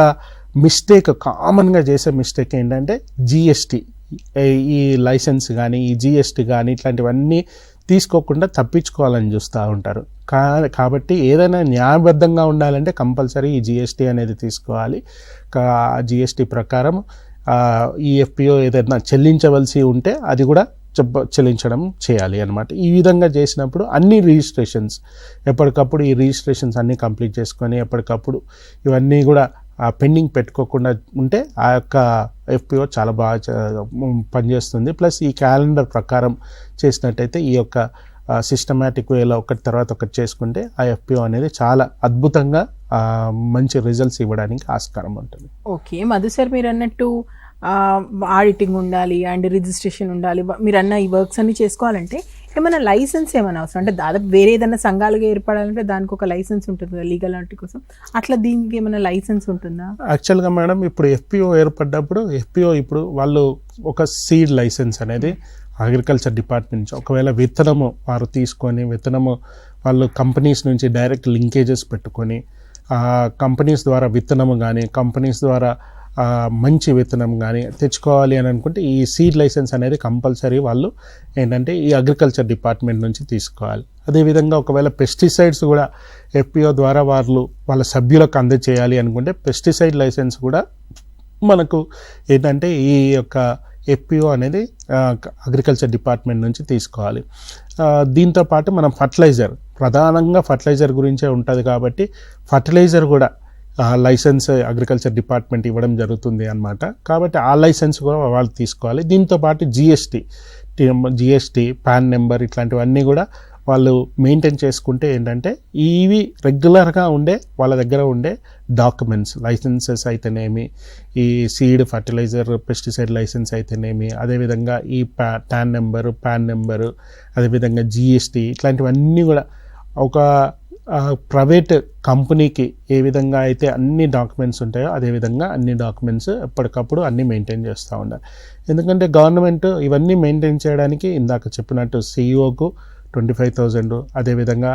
మిస్టేక్, కామన్గా చేసే మిస్టేక్ ఏంటంటే జిఎస్టీ. ఈ లైసెన్స్ కానీ, ఈ జిఎస్టీ కానీ ఇట్లాంటివన్నీ తీసుకోకుండా తప్పించుకోవాలని చూస్తూ ఉంటారు. కాబట్టి ఏదైనా న్యాయబద్ధంగా ఉండాలంటే కంపల్సరీ ఈ జిఎస్టీ అనేది తీసుకోవాలి. జిఎస్టీ ప్రకారం ఈ ఎఫ్పిఓ ఏదైనా చెల్లించవలసి ఉంటే అది కూడా చెల్లించడం చేయాలి అన్నమాట. ఈ విధంగా చేసినప్పుడు అన్ని రిజిస్ట్రేషన్స్ ఎప్పటికప్పుడు ఈ రిజిస్ట్రేషన్స్ అన్నీ కంప్లీట్ చేసుకొని ఎప్పటికప్పుడు ఇవన్నీ కూడా పెండింగ్ పెట్టుకోకుండా ఉంటే ఆ యొక్క ఎఫ్పిఓ చాలా బాగా పనిచేస్తుంది. ప్లస్ ఈ క్యాలెండర్ ప్రకారం చేసినట్టయితే ఈ యొక్క సిస్టమేటిక్ వేలో ఒకటి తర్వాత ఒకటి చేసుకుంటే ఆ ఎఫ్పిఓ అనేది చాలా అద్భుతంగా మంచి రిజల్ట్స్ ఇవ్వడానికి ఆస్కారం ఉంటుంది. ఓకే మధు సార్, మీరు అన్నట్టు ఆడిటింగ్ ఉండాలి అండ్ రిజిస్ట్రేషన్ ఉండాలి, మీరు అన్న ఈ వర్క్స్ అన్ని చేసుకోవాలంటే ఏమైనా లైసెన్స్ ఏమైనా అవసరం? అంటే దాదాపు వేరే ఏదైనా సంఘాలుగా ఏర్పడాలంటే దానికి ఒక లైసెన్స్ ఉంటుంది కదా లీగల్ ఆర్టీ కోసం, అట్లా దీనికి ఏమైనా లైసెన్స్ ఉంటుందా? యాక్చువల్గా మేడం ఇప్పుడు ఎఫ్పిఓ ఏర్పడ్డప్పుడు ఎఫ్పిఓ ఇప్పుడు వాళ్ళు ఒక సీడ్ లైసెన్స్ అనేది అగ్రికల్చర్ డిపార్ట్మెంట్ నుంచి, ఒకవేళ విత్తనము వారు తీసుకొని విత్తనము వాళ్ళు కంపెనీస్ నుంచి డైరెక్ట్ లింకేజెస్ పెట్టుకొని కంపెనీస్ ద్వారా విత్తనము కానీ, కంపెనీస్ ద్వారా మంచి విత్తనం కానీ తెచ్చుకోవాలి అని అనుకుంటే ఈ సీడ్ లైసెన్స్ అనేది కంపల్సరీ వాళ్ళు ఏంటంటే ఈ అగ్రికల్చర్ డిపార్ట్మెంట్ నుంచి తీసుకోవాలి. అదేవిధంగా ఒకవేళ పెస్టిసైడ్స్ కూడా ఎఫ్పిఓ ద్వారా వాళ్ళ సభ్యులకు అందజేయాలి అనుకుంటే పెస్టిసైడ్ లైసెన్స్ కూడా మనకు ఏంటంటే ఈ యొక్క ఎఫ్పిఓ అనేది అగ్రికల్చర్ డిపార్ట్మెంట్ నుంచి తీసుకోవాలి. దీంతోపాటు మనం ఫర్టిలైజర్, ప్రధానంగా ఫర్టిలైజర్ గురించే ఉంటుంది కాబట్టి ఫర్టిలైజర్ కూడా లైసెన్స్ అగ్రికల్చర్ డిపార్ట్మెంట్ ఇవ్వడం జరుగుతుంది అన్నమాట. కాబట్టి ఆ లైసెన్స్ కూడా వాళ్ళు తీసుకోవాలి. దీంతోపాటు జిఎస్టీ, పాన్ నెంబర్ ఇట్లాంటివన్నీ కూడా వాళ్ళు మెయింటైన్ చేసుకుంటే ఏంటంటే ఇవి రెగ్యులర్గా వాళ్ళ దగ్గర ఉండే డాక్యుమెంట్స్, లైసెన్సెస్ అయితేనేమి, ఈ సీడ్, ఫర్టిలైజర్, పెస్టిసైడ్ లైసెన్స్ అయితేనేమి, అదేవిధంగా ఈ పాన్ నెంబరు, అదేవిధంగా జిఎస్టీ ఇట్లాంటివన్నీ కూడా ఒక ప్రైవేట్ కంపెనీకి ఏ విధంగా అయితే అన్ని డాక్యుమెంట్స్ ఉంటాయో అదేవిధంగా అన్ని డాక్యుమెంట్స్ ఎప్పటికప్పుడు అన్నీ మెయింటైన్ చేస్తూ ఉండాలి. ఎందుకంటే గవర్నమెంట్ ఇవన్నీ మెయింటైన్ చేయడానికి ఇందాక చెప్పినట్టు సిఇఓకు 25,000, అదేవిధంగా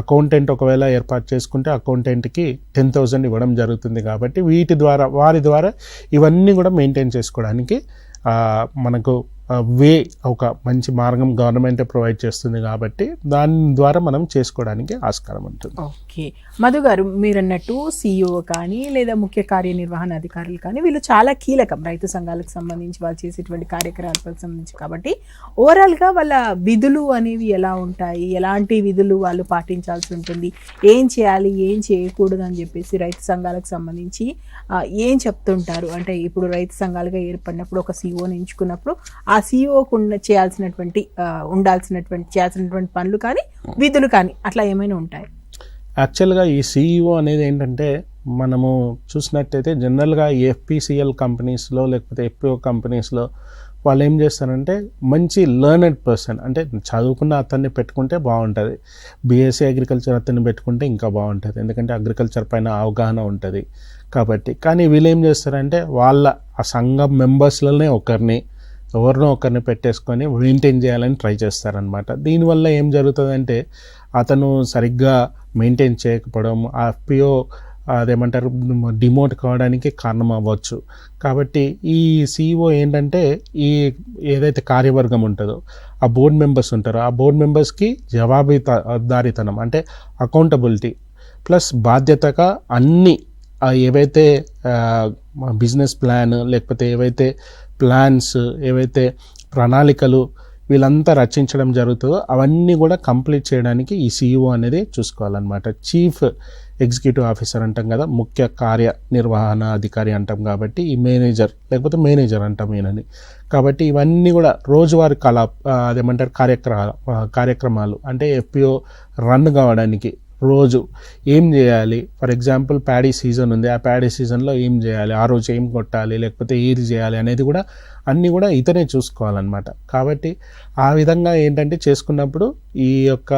అకౌంటెంట్ ఒకవేళ ఏర్పాటు చేసుకుంటే అకౌంటెంట్కి 10,000 ఇవ్వడం జరుగుతుంది. కాబట్టి వారి ద్వారా ఇవన్నీ కూడా మెయింటైన్ చేసుకోవడానికి మనకు ఒక మంచి మార్గం గవర్నమెంటే ప్రొవైడ్ చేస్తుంది. కాబట్టి దాని ద్వారా మనం చేసుకోవడానికి ఆస్కారం ఉంటుంది. ఓకే మధు గారు, మీరు అన్నట్టు సిఇఓ కానీ లేదా ముఖ్య కార్యనిర్వహణ అధికారులు కానీ వీళ్ళు చాలా కీలకం రైతు సంఘాలకు సంబంధించి, వాళ్ళు చేసేటువంటి కార్యక్రమాలకు సంబంధించి. కాబట్టి ఓవరాల్గా వాళ్ళ విధులు అనేవి ఎలా ఉంటాయి, ఎలాంటి విధులు వాళ్ళు పాటించాల్సి ఉంటుంది, ఏం చేయాలి ఏం చేయకూడదు అని చెప్పేసి రైతు సంఘాలకు సంబంధించి ఏం చెప్తుంటారు? అంటే ఇప్పుడు రైతు సంఘాలుగా ఏర్పడినప్పుడు ఒక సిఇఓని ఎంచుకున్నప్పుడు ఆ సిఇఓకు చేయాల్సినటువంటి పనులు కానీ విధులు కానీ అట్లా ఏమైనా ఉంటాయి? యాక్చువల్గా ఈ సిఇఓ అనేది ఏంటంటే మనము చూసినట్టయితే జనరల్గా ఎఫ్పిసిఎల్ కంపెనీస్లో లేకపోతే ఎఫ్పిఓ కంపెనీస్లో వాళ్ళు ఏం చేస్తారంటే మంచి లర్నెడ్ పర్సన్, అంటే చదువుకున్న అతన్ని పెట్టుకుంటే బాగుంటుంది. బీఎస్సీ అగ్రికల్చర్ అతన్ని పెట్టుకుంటే ఇంకా బాగుంటుంది, ఎందుకంటే అగ్రికల్చర్ పైన అవగాహన ఉంటుంది కాబట్టి. కానీ వీళ్ళు ఏం చేస్తారంటే వాళ్ళ ఆ సంఘం మెంబర్స్లోనే ఎవరినో ఒకరిని పెట్టేసుకొని మెయింటైన్ చేయాలని ట్రై చేస్తారనమాట. దీనివల్ల ఏం జరుగుతుందంటే అతను సరిగ్గా మెయింటైన్ చేయకపోవడం, ఆ ఎఫ్పిఓ అదేమంటారు డిమోట్ కావడానికి కారణం అవ్వచ్చు. కాబట్టి ఈ సిఇఓ ఏంటంటే ఈ ఏదైతే కార్యవర్గం ఉంటుందో ఆ బోర్డు మెంబర్స్ ఉంటారో ఆ బోర్డు మెంబర్స్కి జవాబుదారీతనం అంటే అకౌంటబిలిటీ ప్లస్ బాధ్యతగా అన్ని ఏవైతే బిజినెస్ ప్లాన్ లేకపోతే ఏవైతే ప్లాన్స్, ఏవైతే ప్రణాళికలు వీళ్ళంతా రచించడం జరుగుతుందో అవన్నీ కూడా కంప్లీట్ చేయడానికి ఈ సిఇఓ అనేది చూసుకోవాలన్నమాట. చీఫ్ ఎగ్జిక్యూటివ్ ఆఫీసర్ అంటాం కదా, ముఖ్య కార్యనిర్వహణ అధికారి అంటాం కాబట్టి ఈ మేనేజర్ లేకపోతే మేనేజర్ అంటాం ఈయనని. కాబట్టి ఇవన్నీ కూడా రోజువారీ అదేమంటారు కార్యక్రమాలు అంటే ఎఫ్పిఓ రన్ కావడానికి రోజు ఏం చేయాలి, ఫర్ ఎగ్జాంపుల్ ప్యాడీ సీజన్ ఉంది, ఆ ప్యాడీ సీజన్లో ఏం చేయాలి, ఆ రోజు ఏం కొట్టాలి లేకపోతే ఏది చేయాలి అనేది కూడా అన్నీ కూడా ఇతనే చూసుకోవాలన్నమాట. కాబట్టి ఆ విధంగా ఏంటంటే చేసుకున్నప్పుడు ఈ యొక్క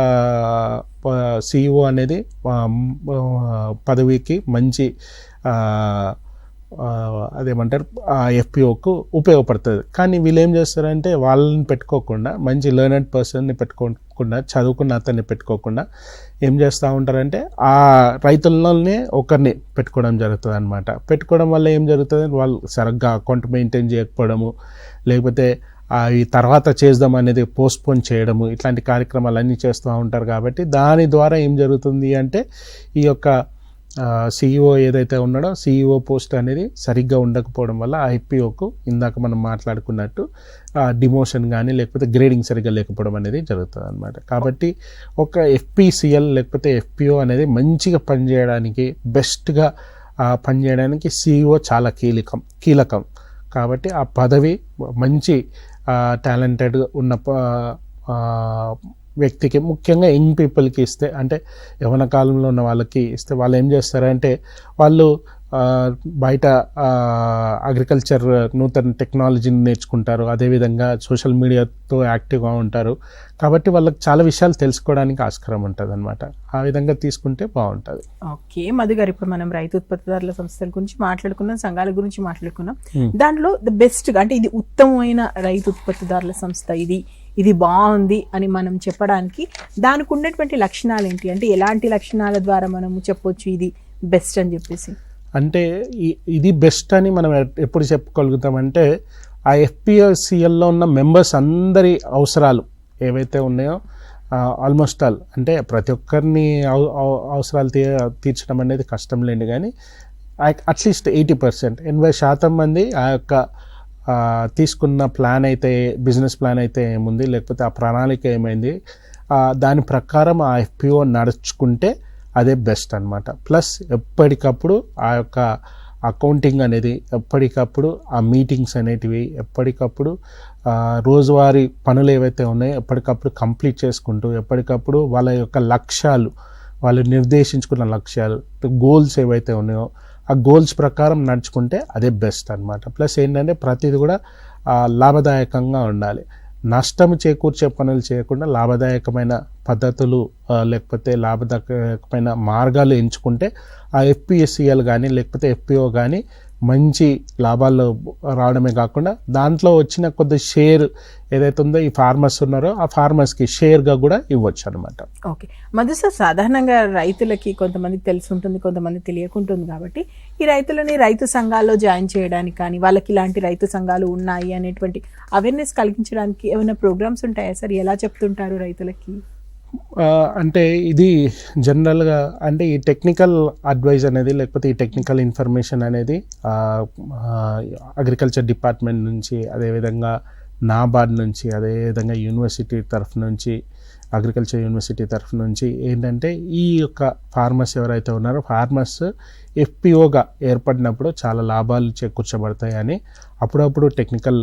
సిఇఓ అనేది పదవికి మంచి అదేమంటారు ఎఫ్పిఓకు ఉపయోగపడుతుంది. కానీ వీళ్ళు ఏం చేస్తారంటే వాళ్ళని పెట్టుకోకుండా మంచి లెర్నెడ్ పర్సన్ని పెట్టుకోకుండా చదువుకున్న అతన్ని పెట్టుకోకుండా ఏం చేస్తూ ఉంటారంటే ఆ రైతులనే ఒకరిని పెట్టుకోవడం జరుగుతుంది అనమాట. పెట్టుకోవడం వల్ల ఏం జరుగుతుంది, వాళ్ళు సరిగ్గా అకౌంట్ మెయింటైన్ చేయకపోవడము లేకపోతే ఈ తర్వాత చేద్దాం అనేది పోస్ట్పోన్ చేయడము ఇట్లాంటి కార్యక్రమాలు అన్నీ చేస్తూ ఉంటారు. కాబట్టి దాని ద్వారా ఏం జరుగుతుంది అంటే ఈ యొక్క సిఇఓ ఏదైతే ఉన్నాడో సిఇఓ పోస్ట్ అనేది సరిగ్గా ఉండకపోవడం వల్ల ఆ ఎఫ్పిఓకు ఇందాక మనం మాట్లాడుకున్నట్టు డిమోషన్ కానీ లేకపోతే గ్రేడింగ్ సరిగ్గా లేకపోవడం అనేది జరుగుతుంది అనమాట. కాబట్టి ఒక ఎఫ్పిసిఎల్ లేకపోతే ఎఫ్పిఓ అనేది మంచిగా పనిచేయడానికి బెస్ట్గా పనిచేయడానికి సిఇఓ చాలా కీలకం. కాబట్టి ఆ పదవి మంచి టాలెంటెడ్ ఉన్న వ్యక్తికి ముఖ్యంగా యంగ్ పీపుల్కి ఇస్తే అంటే యవ్వన కాలంలో ఉన్న వాళ్ళకి ఇస్తే వాళ్ళు ఏం చేస్తారంటే వాళ్ళు బయట అగ్రికల్చర్ నూతన టెక్నాలజీని నేర్చుకుంటారు, అదేవిధంగా సోషల్ మీడియాతో యాక్టివ్గా ఉంటారు. కాబట్టి వాళ్ళకి చాలా విషయాలు తెలుసుకోవడానికి ఆస్కారం ఉంటుంది అనమాట. ఆ విధంగా తీసుకుంటే బాగుంటుంది. ఓకే మధు గారు, ఇప్పుడు మనం రైతు ఉత్పత్తిదారుల సంస్థల గురించి మాట్లాడుకున్నాం, సంఘాల గురించి మాట్లాడుకున్నాం. దాంట్లో ద బెస్ట్గా అంటే ఇది ఉత్తమమైన రైతు ఉత్పత్తిదారుల సంస్థ, ఇది బాగుంది అని మనం చెప్పడానికి దానికి ఉన్నటువంటి లక్షణాలు ఏంటి, అంటే ఎలాంటి లక్షణాల ద్వారా మనము చెప్పొచ్చు ఇది బెస్ట్ అని చెప్పేసి? అంటే ఇది బెస్ట్ అని మనం ఎప్పుడు చెప్పుకోగలుగుతామంటే ఆ ఎఫ్పిసిఎల్లో ఉన్న మెంబర్స్ అందరి అవసరాలు ఏవైతే ఉన్నాయో ఆల్మోస్ట్ ఆల్ అంటే ప్రతి ఒక్కరిని అవసరాలు తీర్చడం అనేది కష్టం లేండి, కానీ అట్లీస్ట్ 80% మంది ఆ యొక్క తీసుకున్న ప్లాన్ అయితే బిజినెస్ ప్లాన్ అయితే ఏముంది లేకపోతే ఆ ప్రణాళిక ఏమైంది దాని ప్రకారం ఆ ఎఫ్పిఓ నడుచుకుంటే అదే బెస్ట్ అనమాట. ప్లస్ ఎప్పటికప్పుడు ఆ యొక్క అకౌంటింగ్ అనేది ఎప్పటికప్పుడు ఆ మీటింగ్స్ అనేటివి ఎప్పటికప్పుడు రోజువారీ పనులు ఏవైతే ఉన్నాయో ఎప్పటికప్పుడు కంప్లీట్ చేసుకుంటూ ఎప్పటికప్పుడు వాళ్ళ యొక్క లక్ష్యాలు వాళ్ళు నిర్దేశించుకున్న లక్ష్యాలు గోల్స్ ఏవైతే ఉన్నాయో ఆ గోల్స్ ప్రకారం నడుచుకుంటే అదే బెస్ట్ అనమాట. ప్లస్ ఏంటంటే ప్రతిది కూడా లాభదాయకంగా ఉండాలి. నష్టం చేకూర్చే పనులు చేయకుండా లాభదాయకమైన పద్ధతులు లేకపోతే లాభదాయకమైన మార్గాలు ఎంచుకుంటే ఆ ఎఫ్పిఎస్సిఎల్ కానీ లేకపోతే ఎఫ్పిఓ కానీ మంచి లాభాలు రావడమే కాకుండా దాంట్లో వచ్చిన కొద్ది షేర్ ఏదైతే ఉందో ఈ ఫార్మర్స్ ఉన్నారో ఆ ఫార్మర్స్కి షేర్గా కూడా ఇవ్వచ్చు అనమాట. ఓకే మధు సార్, సాధారణంగా రైతులకి కొంతమందికి తెలిసి ఉంటుంది, కొంతమంది తెలియకుంటుంది. కాబట్టి ఈ రైతులని రైతు సంఘాల్లో జాయిన్ చేయడానికి కానీ వాళ్ళకి ఇలాంటి రైతు సంఘాలు ఉన్నాయి అనేటువంటి అవేర్నెస్ కలిగించడానికి ఏమైనా ప్రోగ్రామ్స్ ఉంటాయా సార్? ఎలా చెప్తుంటారు రైతులకి? అంటే ఇది జనరల్గా అంటే ఈ టెక్నికల్ అడ్వైజ్ అనేది లేకపోతే ఈ టెక్నికల్ ఇన్ఫర్మేషన్ అనేది అగ్రికల్చర్ డిపార్ట్మెంట్ నుంచి అదేవిధంగా నాబార్డ్ నుంచి అదేవిధంగా యూనివర్సిటీ తరఫు నుంచి అగ్రికల్చర్ యూనివర్సిటీ తరఫు నుంచి ఏంటంటే ఈ యొక్క ఫార్మర్స్ ఎవరైతే ఉన్నారో ఫార్మర్స్ ఎఫ్పిఓగా ఏర్పడినప్పుడు చాలా లాభాలు చేకూర్చబడతాయి అని అప్పుడప్పుడు technical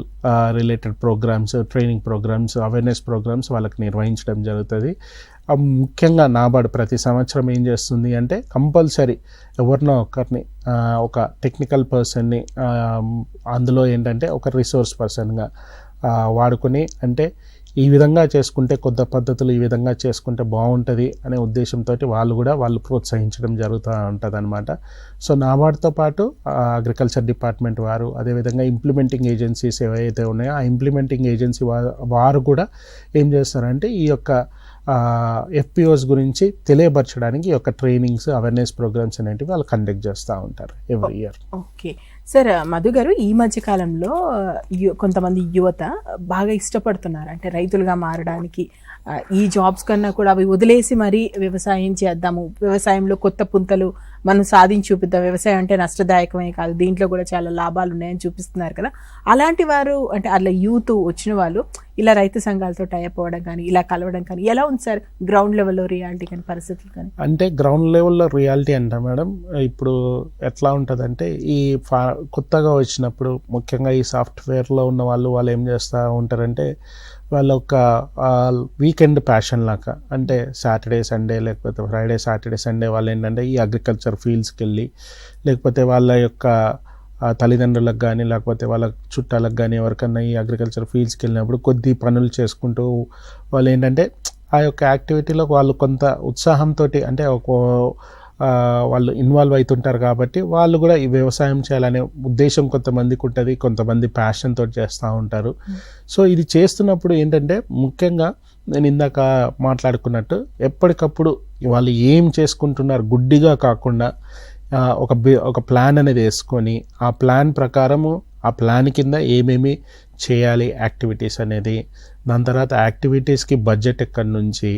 related programmes, training programmes, awareness programmes వాళ్ళకి నిర్వహించడం జరుగుతుంది. ముఖ్యంగా నాబార్డ్ ప్రతి సంవత్సరం ఏం చేస్తుంది అంటే కంపల్సరీ ఎవరినో ఒకరిని ఒక టెక్నికల్ పర్సన్ని అందులో ఏంటంటే ఒక రిసోర్స్ పర్సన్గా వాడుకొని అంటే ఈ విధంగా చేసుకుంటే కొత్త పద్ధతులు ఈ విధంగా చేసుకుంటే బాగుంటుంది అనే ఉద్దేశంతో వాళ్ళు ప్రోత్సహించడం జరుగుతూ ఉంటుంది అనమాట. సో నాబార్డ్తో పాటు అగ్రికల్చర్ డిపార్ట్మెంట్ వారు అదేవిధంగా ఇంప్లిమెంటింగ్ ఏజెన్సీస్ ఏవైతే ఉన్నాయో ఆ ఇంప్లిమెంటింగ్ ఏజెన్సీ వారు కూడా ఏం చేస్తారంటే ఈ యొక్క ఎఫ్పిఓస్ గురించి తెలియపరచడానికి ఈ యొక్క ట్రైనింగ్స్, అవేర్నెస్ ప్రోగ్రామ్స్ అనేటివి వాళ్ళు కండక్ట్ చేస్తూ ఉంటారు every year. Okay sir, Madhu గారు, ఈ మధ్య కాలంలో కొంతమంది యువత బాగా ఇష్టపడుతున్నారు అంటే రైతులుగా మారడానికి. ఈ జాబ్స్ కన్నా కూడా అవి వదిలేసి మరీ వ్యవసాయం చేద్దాము, వ్యవసాయంలో కొత్త పుంతలు మనం సాధించి చూపిద్దాం, వ్యవసాయం అంటే నష్టదాయకమే కాదు, దీంట్లో కూడా చాలా లాభాలు ఉన్నాయని చూపిస్తున్నారు కదా. అలాంటి వారు అంటే అట్లా యూత్ వచ్చిన వాళ్ళు ఇలా రైతు సంఘాలతో టైప్ అవ్వడం కానీ ఇలా కలవడం కానీ ఎలా ఉంది సార్ గ్రౌండ్ లెవెల్లో రియాలిటీ కానీ పరిస్థితులు కానీ? అంటే గ్రౌండ్ లెవెల్లో రియాలిటీ అంటే మేడం ఇప్పుడు ఎట్లా ఉంటుందంటే ఈ కొత్తగా వచ్చినప్పుడు ముఖ్యంగా ఈ సాఫ్ట్వేర్లో ఉన్న వాళ్ళు ఏం చేస్తూ ఉంటారంటే వాళ్ళ ఒక వీకెండ్ ప్యాషన్ లాగా, అంటే సాటర్డే సండే లేకపోతే ఫ్రైడే సాటర్డే సండే వాళ్ళు ఏంటంటే ఈ అగ్రికల్చర్ ఫీల్డ్స్కి వెళ్ళి లేకపోతే వాళ్ళ యొక్క తల్లిదండ్రులకు కానీ లేకపోతే వాళ్ళ చుట్టాలకు కానీ ఎవరికన్నా ఈ అగ్రికల్చర్ ఫీల్డ్స్కి వెళ్ళినప్పుడు కొద్ది పనులు చేసుకుంటూ వాళ్ళు ఏంటంటే ఆ యొక్క యాక్టివిటీలో వాళ్ళు కొంత ఉత్సాహంతో అంటే ఒక వాళ్ళు ఇన్వాల్వ్ అవుతుంటారు కాబట్టి వాళ్ళు కూడా ఈ వ్యవసాయం చేయాలనే ఉద్దేశం కొంతమందికి ఉంటుంది, కొంతమంది ప్యాషన్ తోటి చేస్తూ ఉంటారు. సో ఇది చేస్తున్నప్పుడు ఏంటంటే ముఖ్యంగా నేను ఇందాక మాట్లాడుకున్నట్టు ఎప్పటికప్పుడు వాళ్ళు ఏం చేసుకుంటున్నారు గుడ్డిగా కాకుండా ఒక ప్లాన్ అనేది వేసుకొని ఆ ప్లాన్ ప్రకారము ఆ ప్లాన్ కింద ఏమేమి చేయాలి యాక్టివిటీస్ అనేది, దాని తర్వాత యాక్టివిటీస్కి బడ్జెట్ ఎక్కడి నుంచి,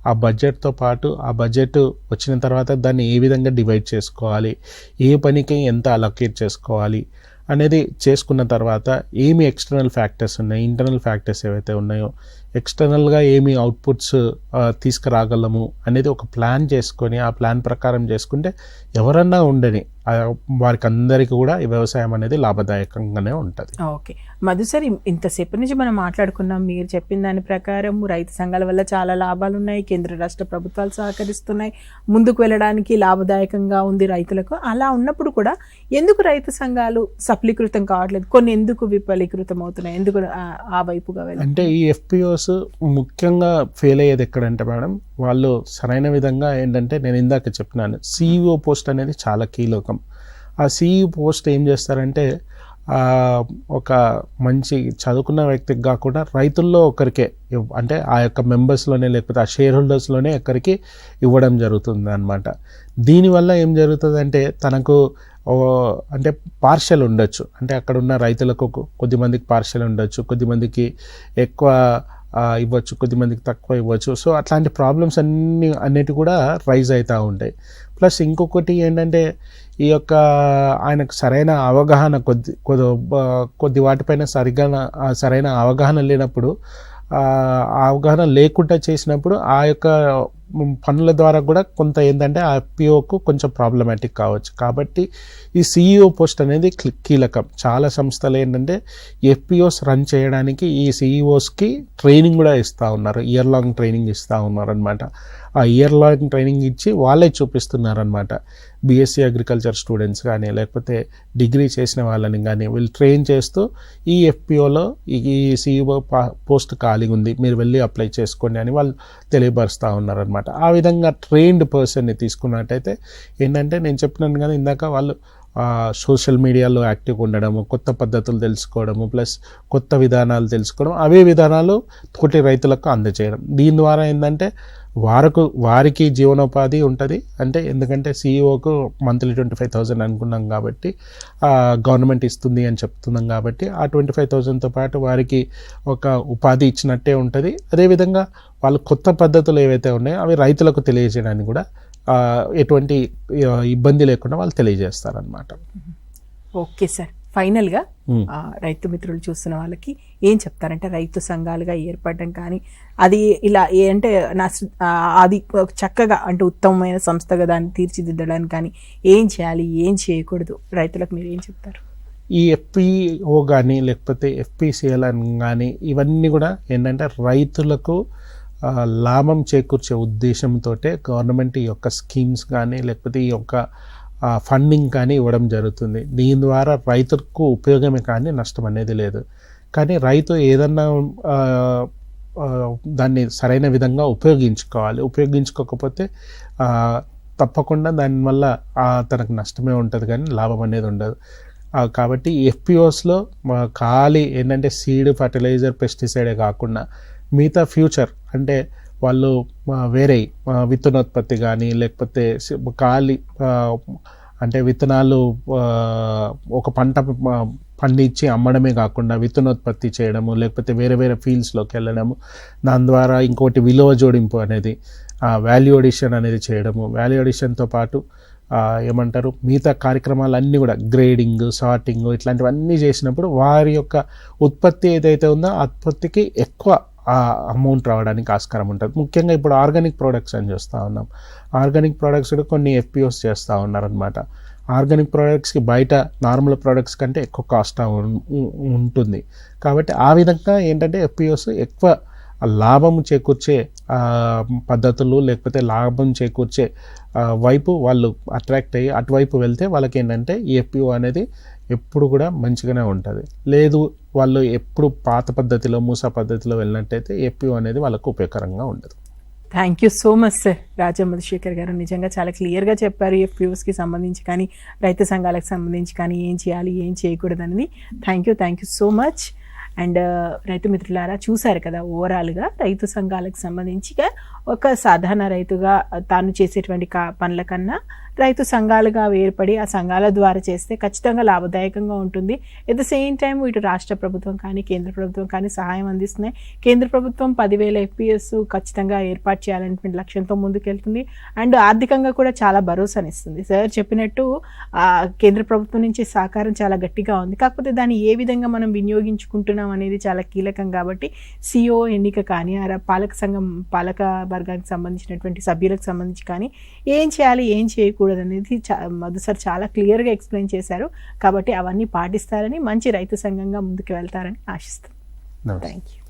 ఆ బడ్జెట్తో పాటు ఆ బడ్జెట్ వచ్చిన తర్వాత దాన్ని ఏ విధంగా డివైడ్ చేసుకోవాలి, ఏ పనికి ఎంత అలొకేట్ చేసుకోవాలి అనేది చేసుకున్న తర్వాత ఏమి ఎక్స్టర్నల్ ఫ్యాక్టర్స్ ఉన్నాయి, ఇంటర్నల్ ఫ్యాక్టర్స్ ఏవైతే ఉన్నాయో ఎక్స్టర్నల్గా ఏమి అవుట్పుట్స్ తీసుకురాగలము అనేది ఒక ప్లాన్ చేసుకొని ఆ ప్లాన్ ప్రకారం చేసుకుంటే ఎవరన్నా ఉండని వారికి అందరికీ కూడా ఈ వ్యవసాయం అనేది లాభదాయకంగానే ఉంటుంది. ఓకే మధు సార్, ఇంతసేపు నుంచి మనం మాట్లాడుకున్నాం, మీరు చెప్పిన దాని ప్రకారం రైతు సంఘాల వల్ల చాలా లాభాలు ఉన్నాయి, కేంద్ర రాష్ట్ర ప్రభుత్వాలు సహకరిస్తున్నాయి, ముందుకు వెళ్ళడానికి లాభదాయకంగా ఉంది రైతులకు. అలా ఉన్నప్పుడు కూడా ఎందుకు రైతు సంఘాలు సఫలీకృతం కావట్లేదు, కొన్ని ఎందుకు విఫలీకృతం అవుతున్నాయి, ఎందుకు ఆ వైపుగా వెళ్ళాలి? అంటే ఈ ఎఫ్పిఓస్ ముఖ్యంగా ఫెయిల్ అయ్యేది ఎక్కడంటే మేడం వాళ్ళు సరైన విధంగా ఏంటంటే నేను ఇందాక చెప్పినాను సిఇఓ పోస్ట్ అనేది చాలా కీలకం. ఆ సిఇఓ పోస్ట్ ఏం చేస్తారంటే ఒక మంచి చదువుకున్న వ్యక్తికి కాకుండా రైతుల్లో ఒకరికే అంటే ఆ యొక్క మెంబర్స్లోనే లేకపోతే ఆ షేర్ హోల్డర్స్లోనే ఒకరికి ఇవ్వడం జరుగుతుంది అనమాట. దీనివల్ల ఏం జరుగుతుందంటే తనకు అంటే పార్షల్ ఉండొచ్చు, అంటే అక్కడ ఉన్న రైతులకు కొద్దిమందికి పార్షల్ ఉండొచ్చు, కొద్దిమందికి ఎక్కువ ఇవ్వచ్చు, కొద్దిమందికి తక్కువ ఇవ్వచ్చు. సో అట్లాంటి ప్రాబ్లమ్స్ అన్నిటి కూడా రైజ్ అవుతూ ఉంటాయి. ప్లస్ ఇంకొకటి ఏంటంటే ఈ యొక్క ఆయనకు సరైన అవగాహన కొద్ది వాటిపైన సరైన అవగాహన లేనప్పుడు అవగాహన లేకుండా చేసినప్పుడు ఆ యొక్క పనుల ద్వారా కూడా కొంత ఏంటంటే ఆ ఎఫ్పిఓకు కొంచెం ప్రాబ్లమాటిక్ కావచ్చు. కాబట్టి ఈ సిఇఓ పోస్ట్ అనేది కీలకం. చాలా సంస్థలు ఏంటంటే ఎఫ్పిఓస్ రన్ చేయడానికి ఈ సిఇఓస్కి ట్రైనింగ్ కూడా ఇస్తూ ఉన్నారు, ఇయర్ లాంగ్ ట్రైనింగ్ ఇస్తూ ఉన్నారు అనమాట. ఆ ఇయర్ లాంగ్ ట్రైనింగ్ ఇచ్చి వాళ్ళే చూపిస్తున్నారనమాట. బీఎస్సీ అగ్రికల్చర్ స్టూడెంట్స్ కానీ లేకపోతే డిగ్రీ చేసిన వాళ్ళని కానీ వీళ్ళు ట్రైన్ చేస్తూ ఈ ఎఫ్పిఓలో ఈ సిఇఓ పోస్ట్ ఖాళీగా ఉంది, మీరు వెళ్ళి అప్లై చేసుకోండి అని వాళ్ళు తెలియపరుస్తూ ఉన్నారనమాట. ఆ విధంగా ట్రైన్డ్ పర్సన్ని తీసుకున్నట్టయితే ఏంటంటే నేను చెప్పినాను కదా ఇందాక, వాళ్ళు సోషల్ మీడియాలో యాక్టివ్గా ఉండడము, కొత్త పద్ధతులు తెలుసుకోవడము, ప్లస్ కొత్త విధానాలు తెలుసుకోవడం, అవే విధానాలు తోటి రైతులకు అందజేయడం. దీని ద్వారా ఏంటంటే వారికి జీవనోపాధి ఉంటుంది. అంటే ఎందుకంటే సిఇఓకు మంత్లీ 25,000 అనుకున్నాం కాబట్టి గవర్నమెంట్ ఇస్తుంది అని చెప్తున్నాం కాబట్టి ఆ 25,000తో పాటు వారికి ఒక ఉపాధి ఇచ్చినట్టే ఉంటుంది. అదేవిధంగా వాళ్ళు కొత్త పద్ధతులు ఏవైతే ఉన్నాయో అవి రైతులకు తెలియజేయడానికి కూడా ఎటువంటి ఇబ్బంది లేకుండా వాళ్ళు తెలియజేస్తారనమాట. ఓకే సార్, ఫైనల్గా రైతు మిత్రులు చూస్తున్న వాళ్ళకి ఏం చెప్తారంటే రైతు సంఘాలుగా ఏర్పడడం కానీ అది ఇలా అంటే అది చక్కగా అంటే ఉత్తమమైన సంస్థగా దాన్ని తీర్చిదిద్దడానికి కానీ ఏం చేయాలి, ఏం చేయకూడదు, రైతులకు మీరు ఏం చెప్తారు? ఈ ఎఫ్పిఓ కానీ లేకపోతే ఎఫ్పిసిఎల్ కానీ ఇవన్నీ కూడా ఏంటంటే రైతులకు లాభం చేకూర్చే ఉద్దేశంతో గవర్నమెంట్ ఈ యొక్క స్కీమ్స్ కానీ లేకపోతే ఈ యొక్క ఫండింగ్ కానీ ఇవ్వడం జరుగుతుంది. దీని ద్వారా రైతులకు ఉపయోగమే కానీ నష్టం అనేది లేదు. కానీ రైతు ఏదన్నా దాన్ని సరైన విధంగా ఉపయోగించుకోకపోతే తప్పకుండా దానివల్ల తనకు నష్టమే ఉంటుంది కానీ లాభం అనేది ఉండదు. కాబట్టి ఎఫ్పిఓస్లో ఖాళీ ఏంటంటే సీడ్, ఫర్టిలైజర్, పెస్టిసైడే కాకుండా మిగతా ఫ్యూచర్ అంటే వాళ్ళు వేరే విత్తనోత్పత్తి కానీ లేకపోతే ఖాళీ అంటే విత్తనాలు ఒక పంట పండించి అమ్మడమే కాకుండా విత్తనోత్పత్తి చేయడము, లేకపోతే వేరే వేరే ఫీల్డ్స్లోకి వెళ్ళడము, దాని ద్వారా ఇంకోటి విలువ జోడింపు అనేది వాల్యూ అడిషన్ అనేది చేయడము, వాల్యూ అడిషన్తో పాటు ఏమంటారు మిగతా కార్యక్రమాలన్నీ కూడా గ్రేడింగ్, సార్టింగ్ ఇట్లాంటివన్నీ చేసినప్పుడు వారి యొక్క ఉత్పత్తి ఏదైతే ఉందో ఆ ఉత్పత్తికి ఎక్కువ అమౌంట్ రావడానికి ఆస్కారం ఉంటుంది. ముఖ్యంగా ఇప్పుడు ఆర్గానిక్ ప్రోడక్ట్స్ అని చూస్తూ ఉన్నాం. ఆర్గానిక్ ప్రోడక్ట్స్ కూడా కొన్ని FPOs చేస్తూ ఉన్నారనమాట. ఆర్గానిక్ ప్రోడక్ట్స్కి బయట నార్మల్ ప్రోడక్ట్స్ కంటే ఎక్కువ కాస్ట్ ఉంటుంది. కాబట్టి ఆ విధంగా ఏంటంటే FPOs ఎక్కువ లాభం చేకూర్చే పద్ధతులు లేకపోతే లాభం చేకూర్చే వైపు వాళ్ళు అట్రాక్ట్ అయ్యి అటువైపు వెళ్తే వాళ్ళకి ఏంటంటే ఈ FPO అనేది ఎప్పుడు కూడా మంచిగానే ఉంటుంది. లేదు వాళ్ళు ఎప్పుడు పాత పద్ధతిలో మూసా పద్ధతిలో వెళ్ళినట్టయితే FPO అనేది వాళ్ళకు ఉపయోగకరంగా ఉండదు. Thank you so much sir Raja Madhusekhar garu. నిజంగా చాలా క్లియర్గా చెప్పారు FPOస్కి సంబంధించి కానీ రైతు సంఘాలకు సంబంధించి కానీ ఏం చేయాలి ఏం చేయకూడదు అనేది. Thank you so much. And రైతు మిత్రులారా, చూశారు కదా ఓవరాల్గా రైతు సంఘాలకు సంబంధించిగా ఒక సాధారణ రైతుగా తాను చేసేటువంటి పనుల కన్నా రైతు సంఘాలుగా ఏర్పడి ఆ సంఘాల ద్వారా చేస్తే ఖచ్చితంగా లాభదాయకంగా ఉంటుంది. ఎట్ ద సేమ్ టైం ఇటు రాష్ట్ర ప్రభుత్వం కానీ కేంద్ర ప్రభుత్వం కానీ సహాయం అందిస్తున్నాయి. కేంద్ర ప్రభుత్వం 10,000 FPOs ఖచ్చితంగా ఏర్పాటు చేయాలనేటువంటి లక్ష్యంతో ముందుకెళ్తుంది. అండ్ ఆర్థికంగా కూడా చాలా భరోసానిస్తుంది. సార్ చెప్పినట్టు కేంద్ర ప్రభుత్వం నుంచి సహకారం చాలా గట్టిగా ఉంది. కాకపోతే దాన్ని ఏ విధంగా మనం వినియోగించుకుంటున్నాం అనేది చాలా కీలకం. కాబట్టి CEO ఎన్నిక కానీ పాలక వర్గానికి సంబంధించినటువంటి సభ్యులకు సంబంధించి కానీ ఏం చేయాలి ఏం చేయకూడదు అనేది మధు సార్ చాలా క్లియర్గా ఎక్స్ప్లెయిన్ చేశారు. కాబట్టి అవన్నీ పాటిస్తారని, మంచి రైతు సంఘంగా ముందుకు వెళ్తారని ఆశిస్తాం. Thank you.